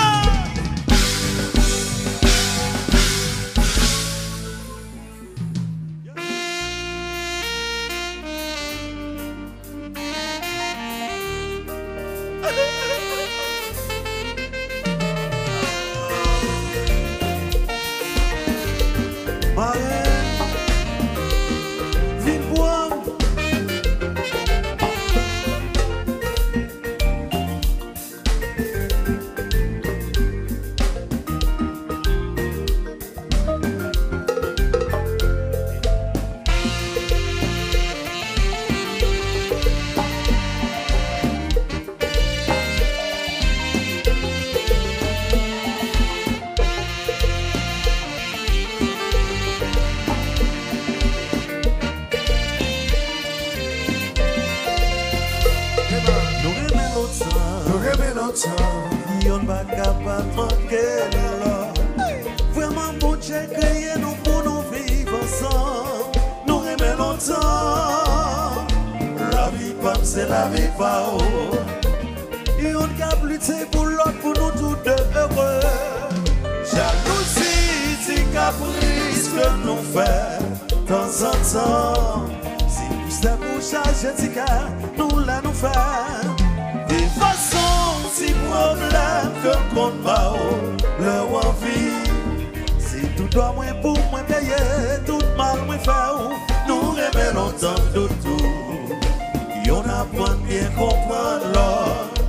Yon ba capable manquer là. Vraiment bon Dieu créé nous pour nous vivre ensemble. Nous remet longtemps. La vie pas c'est la vie pas haut. Yon cap lutter pour l'autre pour nous tous deux heureux. Jalousie, c'est caprice que nous fait temps en temps. Si nous sommes pour changer de cas, nous la nous faire. Des façons, si problème que qu'on va leur envie. Si tout doit moins pour moins payer, tout mal moins faire. Nous remet longtemps de tout. Y'en a pas bien comprendre l'autre.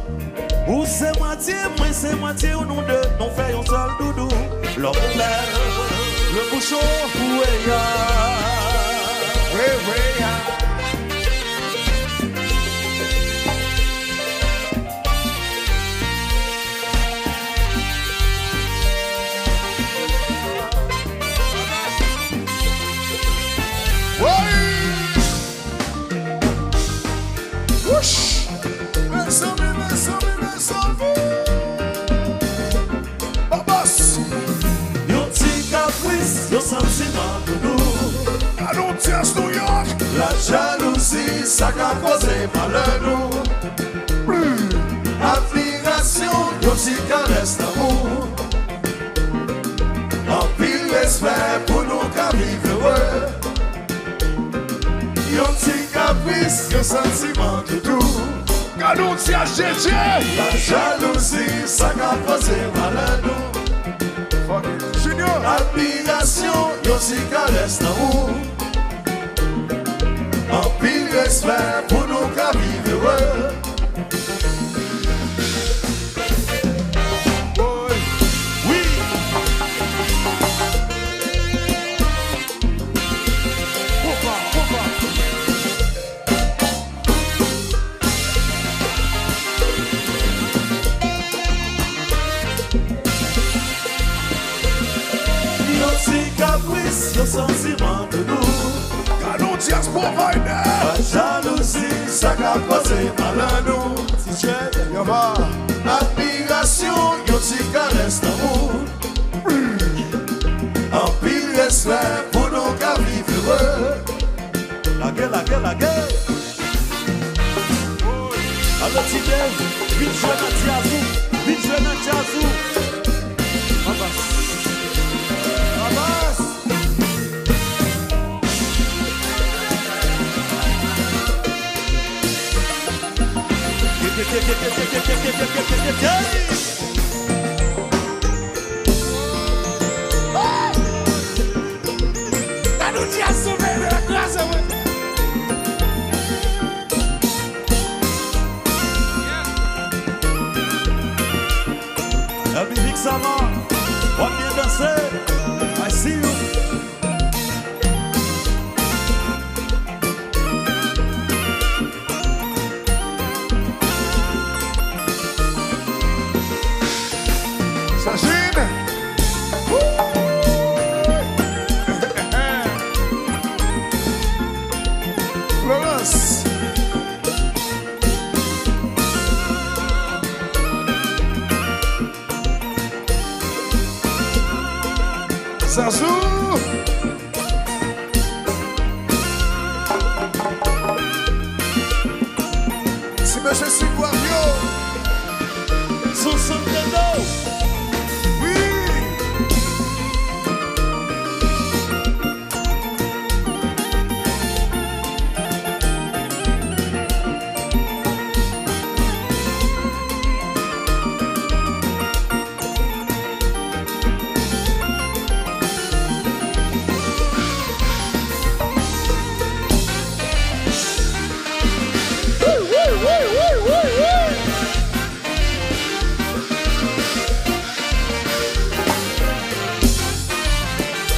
Ou c'est moitié, moi c'est moitié, ou nous deux, nous faisons seul doudou. L'homme le bouchon, où est ya? Yo sentiment de nous. Annoncias New York. La jalousie, ça a causé malheur nous. Admiration, yo si caresse d'amour. En pile respect pour nous qu'à vivre heureux. Yo petit caprice, yo sentiment de tout. Annoncias GG. La jalousie, ça a causé malheur nous. Junior. Admiration, yo si caresse d'amour. En pile respect pour nous qu'à vivre heureux. Oui. Yo si caprice, yo sentiment de nous. Annoncias provider. La jalousie, ça qu'a causé mal à nous. Admiration, yo ti caresse d'amour. En pile respect pour nous qu'à vivre heureux. La gueule. Alors tu viens, vite jouer dans Tiazou. Abbas. La musique ça va, on vient danser, I see you. Sagine. Florence. Zazou. Si monsieur Siguario. Sous Nintendo. Oui.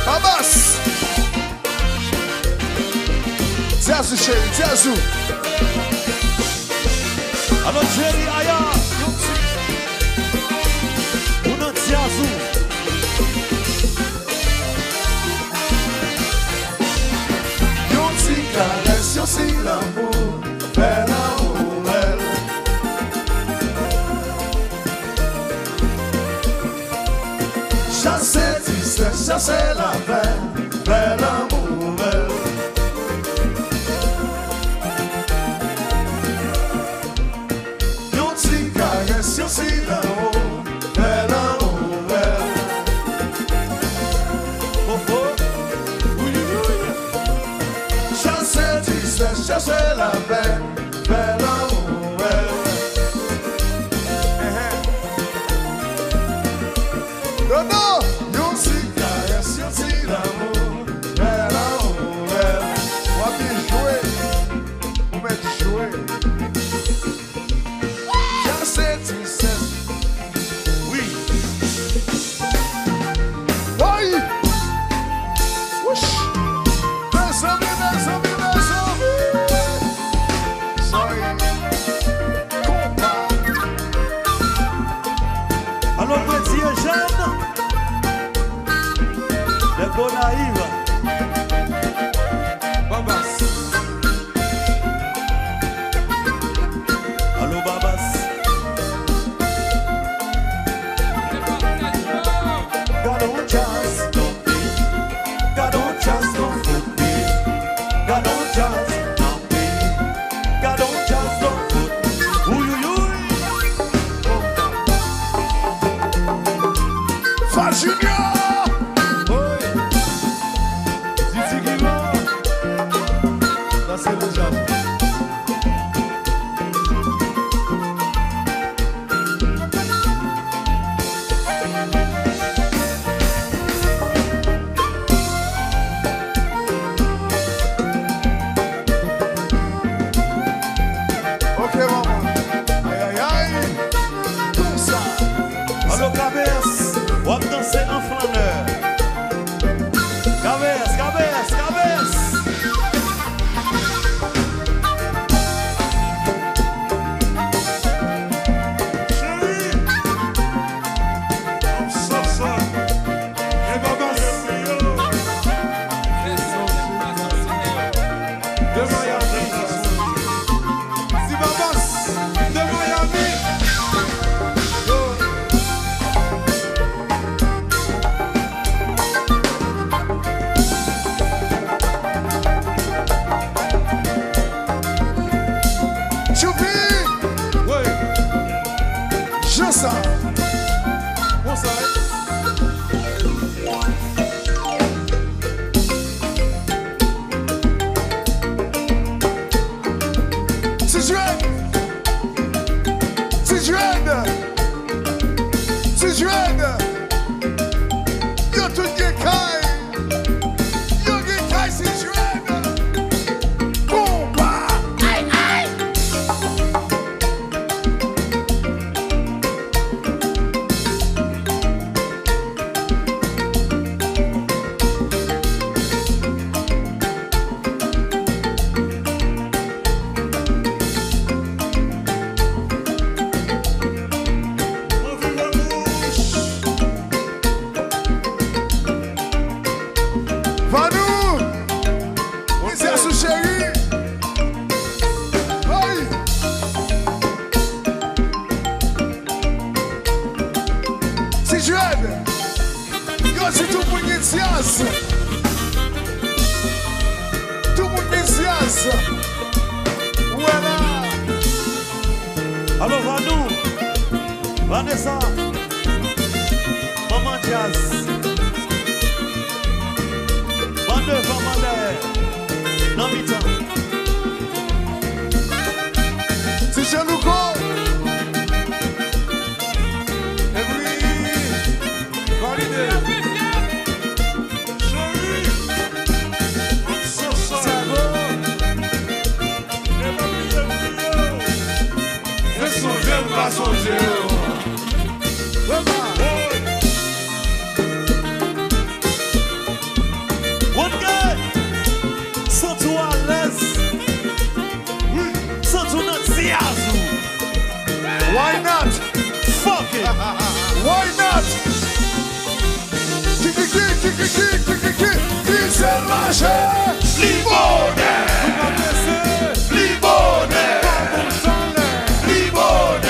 Abbas. Tiazou chéri, Tiazou. Alors Jerry Aya, on a Tiazou. Yo ti caresse, yo si l'amour, bel amour, belle. Chasser tristesse, chasser la peine, bel amour, belle. Yo ti caresse, yo si l'amour, bel amour, belle. Chasser tristesse, chasser la peine, bel amour, belle. Dodo. Yo si caresse, yo si l'amour. Choupi. Oui. Je ça. Bon ça, hein? C'est Juan. C'est Juan. C'est Juan. Yo tout gen kay. Yo gen kay c'est Juan. Combat. Aïe aïe. Vanou. C'est à ce chéri. Aïe. C'est Juan. Yo c'est tout le monde qui science. Tout le monde qui science. Voilà. Alors, Vanou, Vanessa, Maman Jazz, Bande Famale, Namita, C'est Jean-Louco. Every validé. J'aime pas songer. One guy, Santo Ales, Santo Natsiazu, Why not? fuck it, Why not? Kiki, c'est le marché. Libone. Libone. Libone.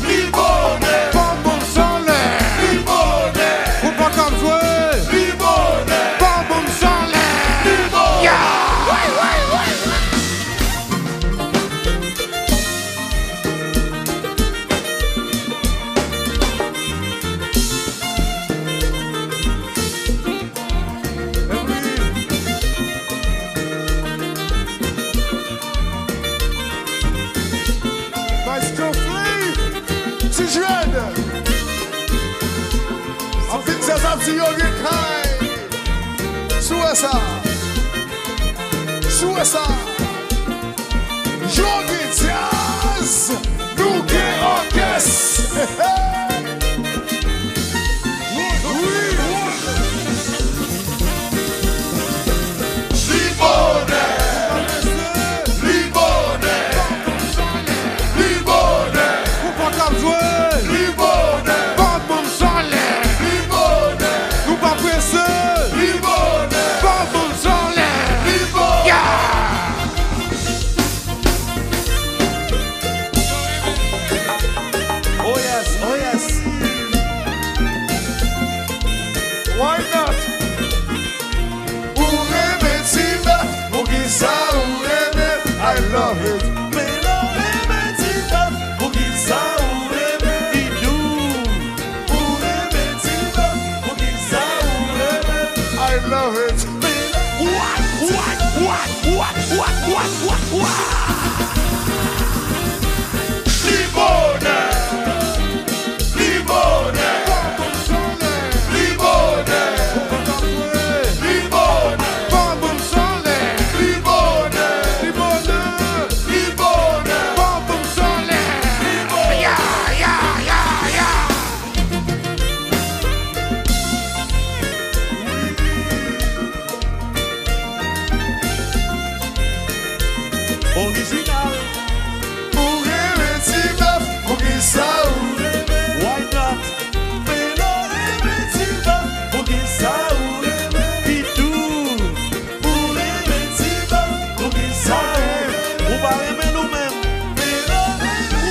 Libone. Bambam sans l'air. Libone. Ou pas comme jouer. Libone. Bambam sans l'air. Libone. Nice to flee. C'est Juan. En fait, c'est ça, c'est Yogi Kai. Souessa. Souessa. Yogi Jazz. Nous qui orchestre. Libone. Libone. Libone. Ou pas comme jouer. Libone. Bambam sans l'air. Libone. Ou pas pressé. Libone. Bambam sans l'air. Libone. oh yes, oh yes, Why not? Urebe Timba, Mugisa Urebe, I love it. Melo Emetika, Mugiza Urebe, Idu, Urebe Timba, Mugiza Urebe, I love it. what? Libone, Libone, Libone, Libone, Bambam sans l'air. Libone, Libone. Libone, Bambam sans l'air. Original, Urebe Timba, Mugisa Urebe. why not? Melo Emetika, Mugiza Urebe, Idu, Emetika, Mugiza Urebe, Uba Emelu Mem, Melo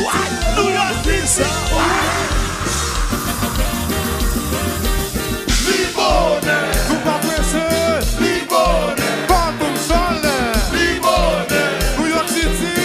what? New York Pizza, Libone, Ou pas pressé. Libone, Bambam sans l'air. Libone, New York City.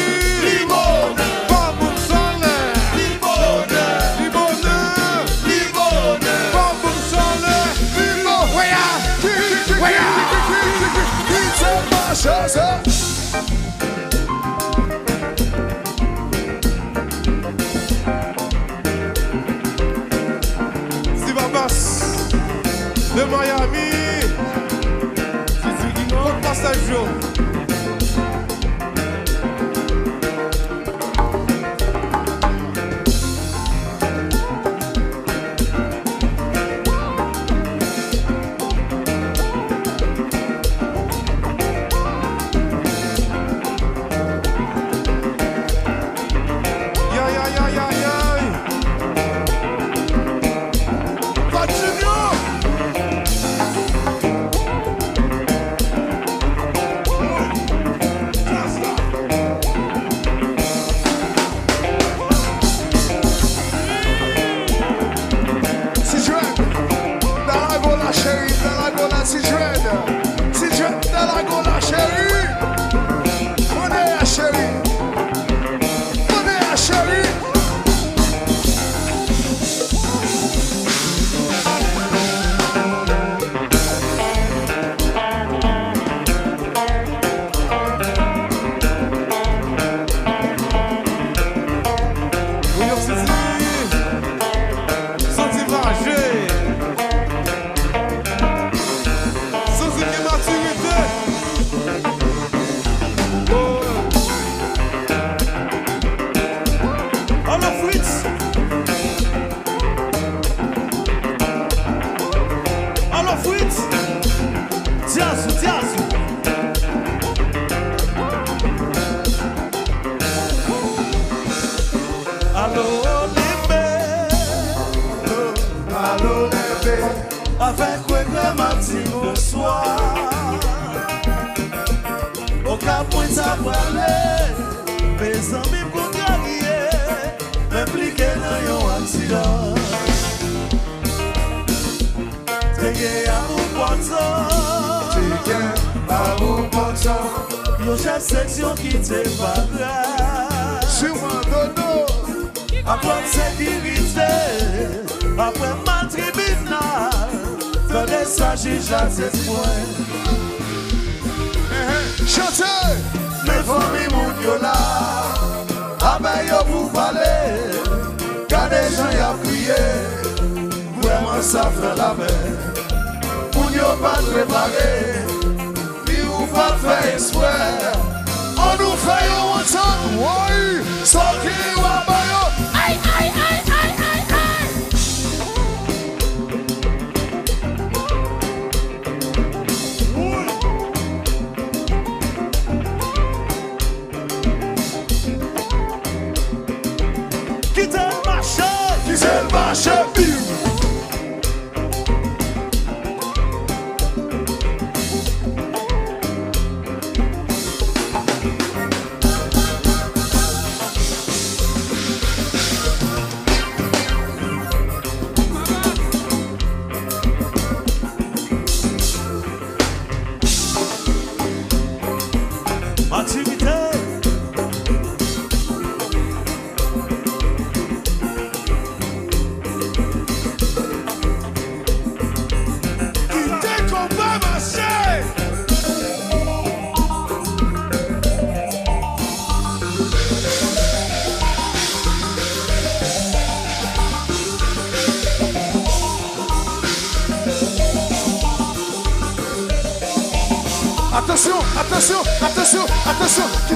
Allô, bébé, avec quoi que matin bonsoir. Au cap point ça voilé, mes amis pour gagner, m'impliquer dans un accident. T'es à mon poisson, yo chaque section qui te paraît. Sur mon dodo, Après sécurité, après ma tribunal, fallait s'agir à tes points. chantez. Mes familles mon yo là, abeille yo pour parler, quand les gens y a prié, vraiment ça fait la paix. Pour yo pas préparer, puis ou pas faire exprès. On nous fait un one time, oui. Sorti ou à bayo. Aïe, aïe, aïe, aïe, aïe, aïe. Quittez le marché, Qui c'est le marché, bim. activité. Quittez qu'on va marcher. Attention, attention, attention, attention. Qui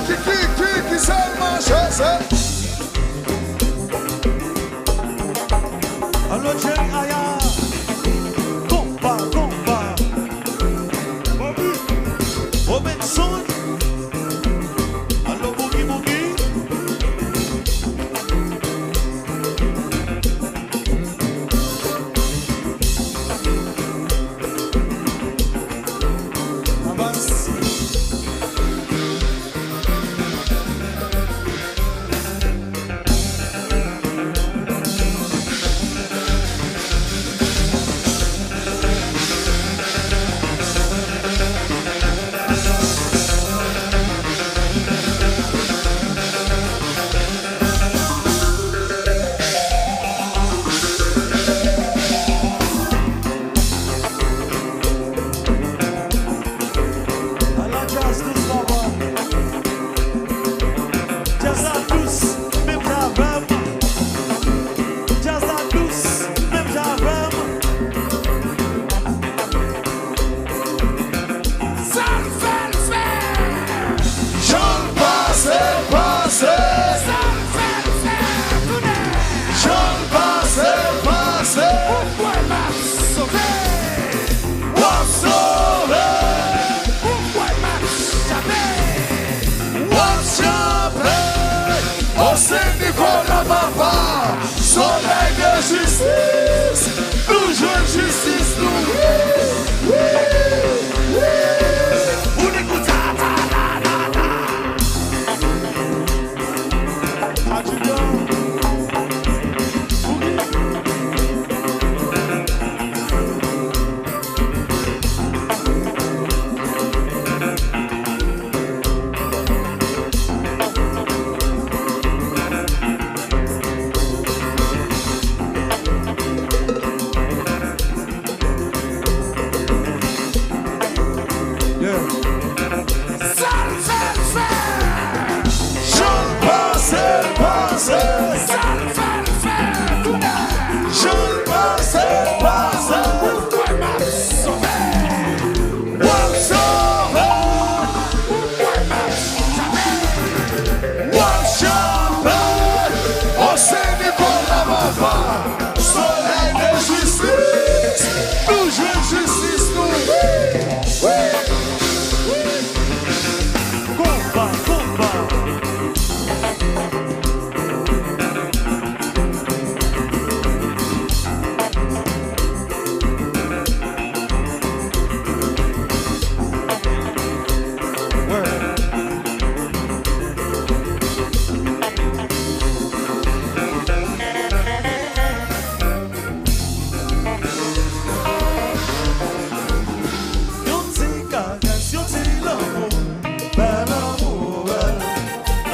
c'est le marché, c'est? Allo Jerry Aya, compa, Bobby, Robinson, allo Boogie Boogie. Abbas. Justice, nous jouons justice, nous. On écoute ça.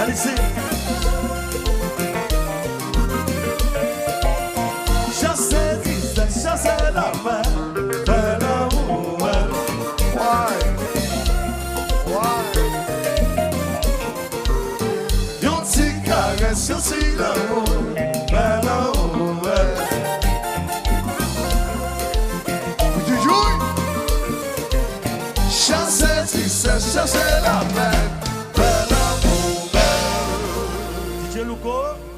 Allez-y. Chasser la main, faire l'amour. Why? Yon ti caresse, yon ti l'amour, faire l'amour. Chasser tristesse, chasser la peine, faire l'amour. DJ Luco.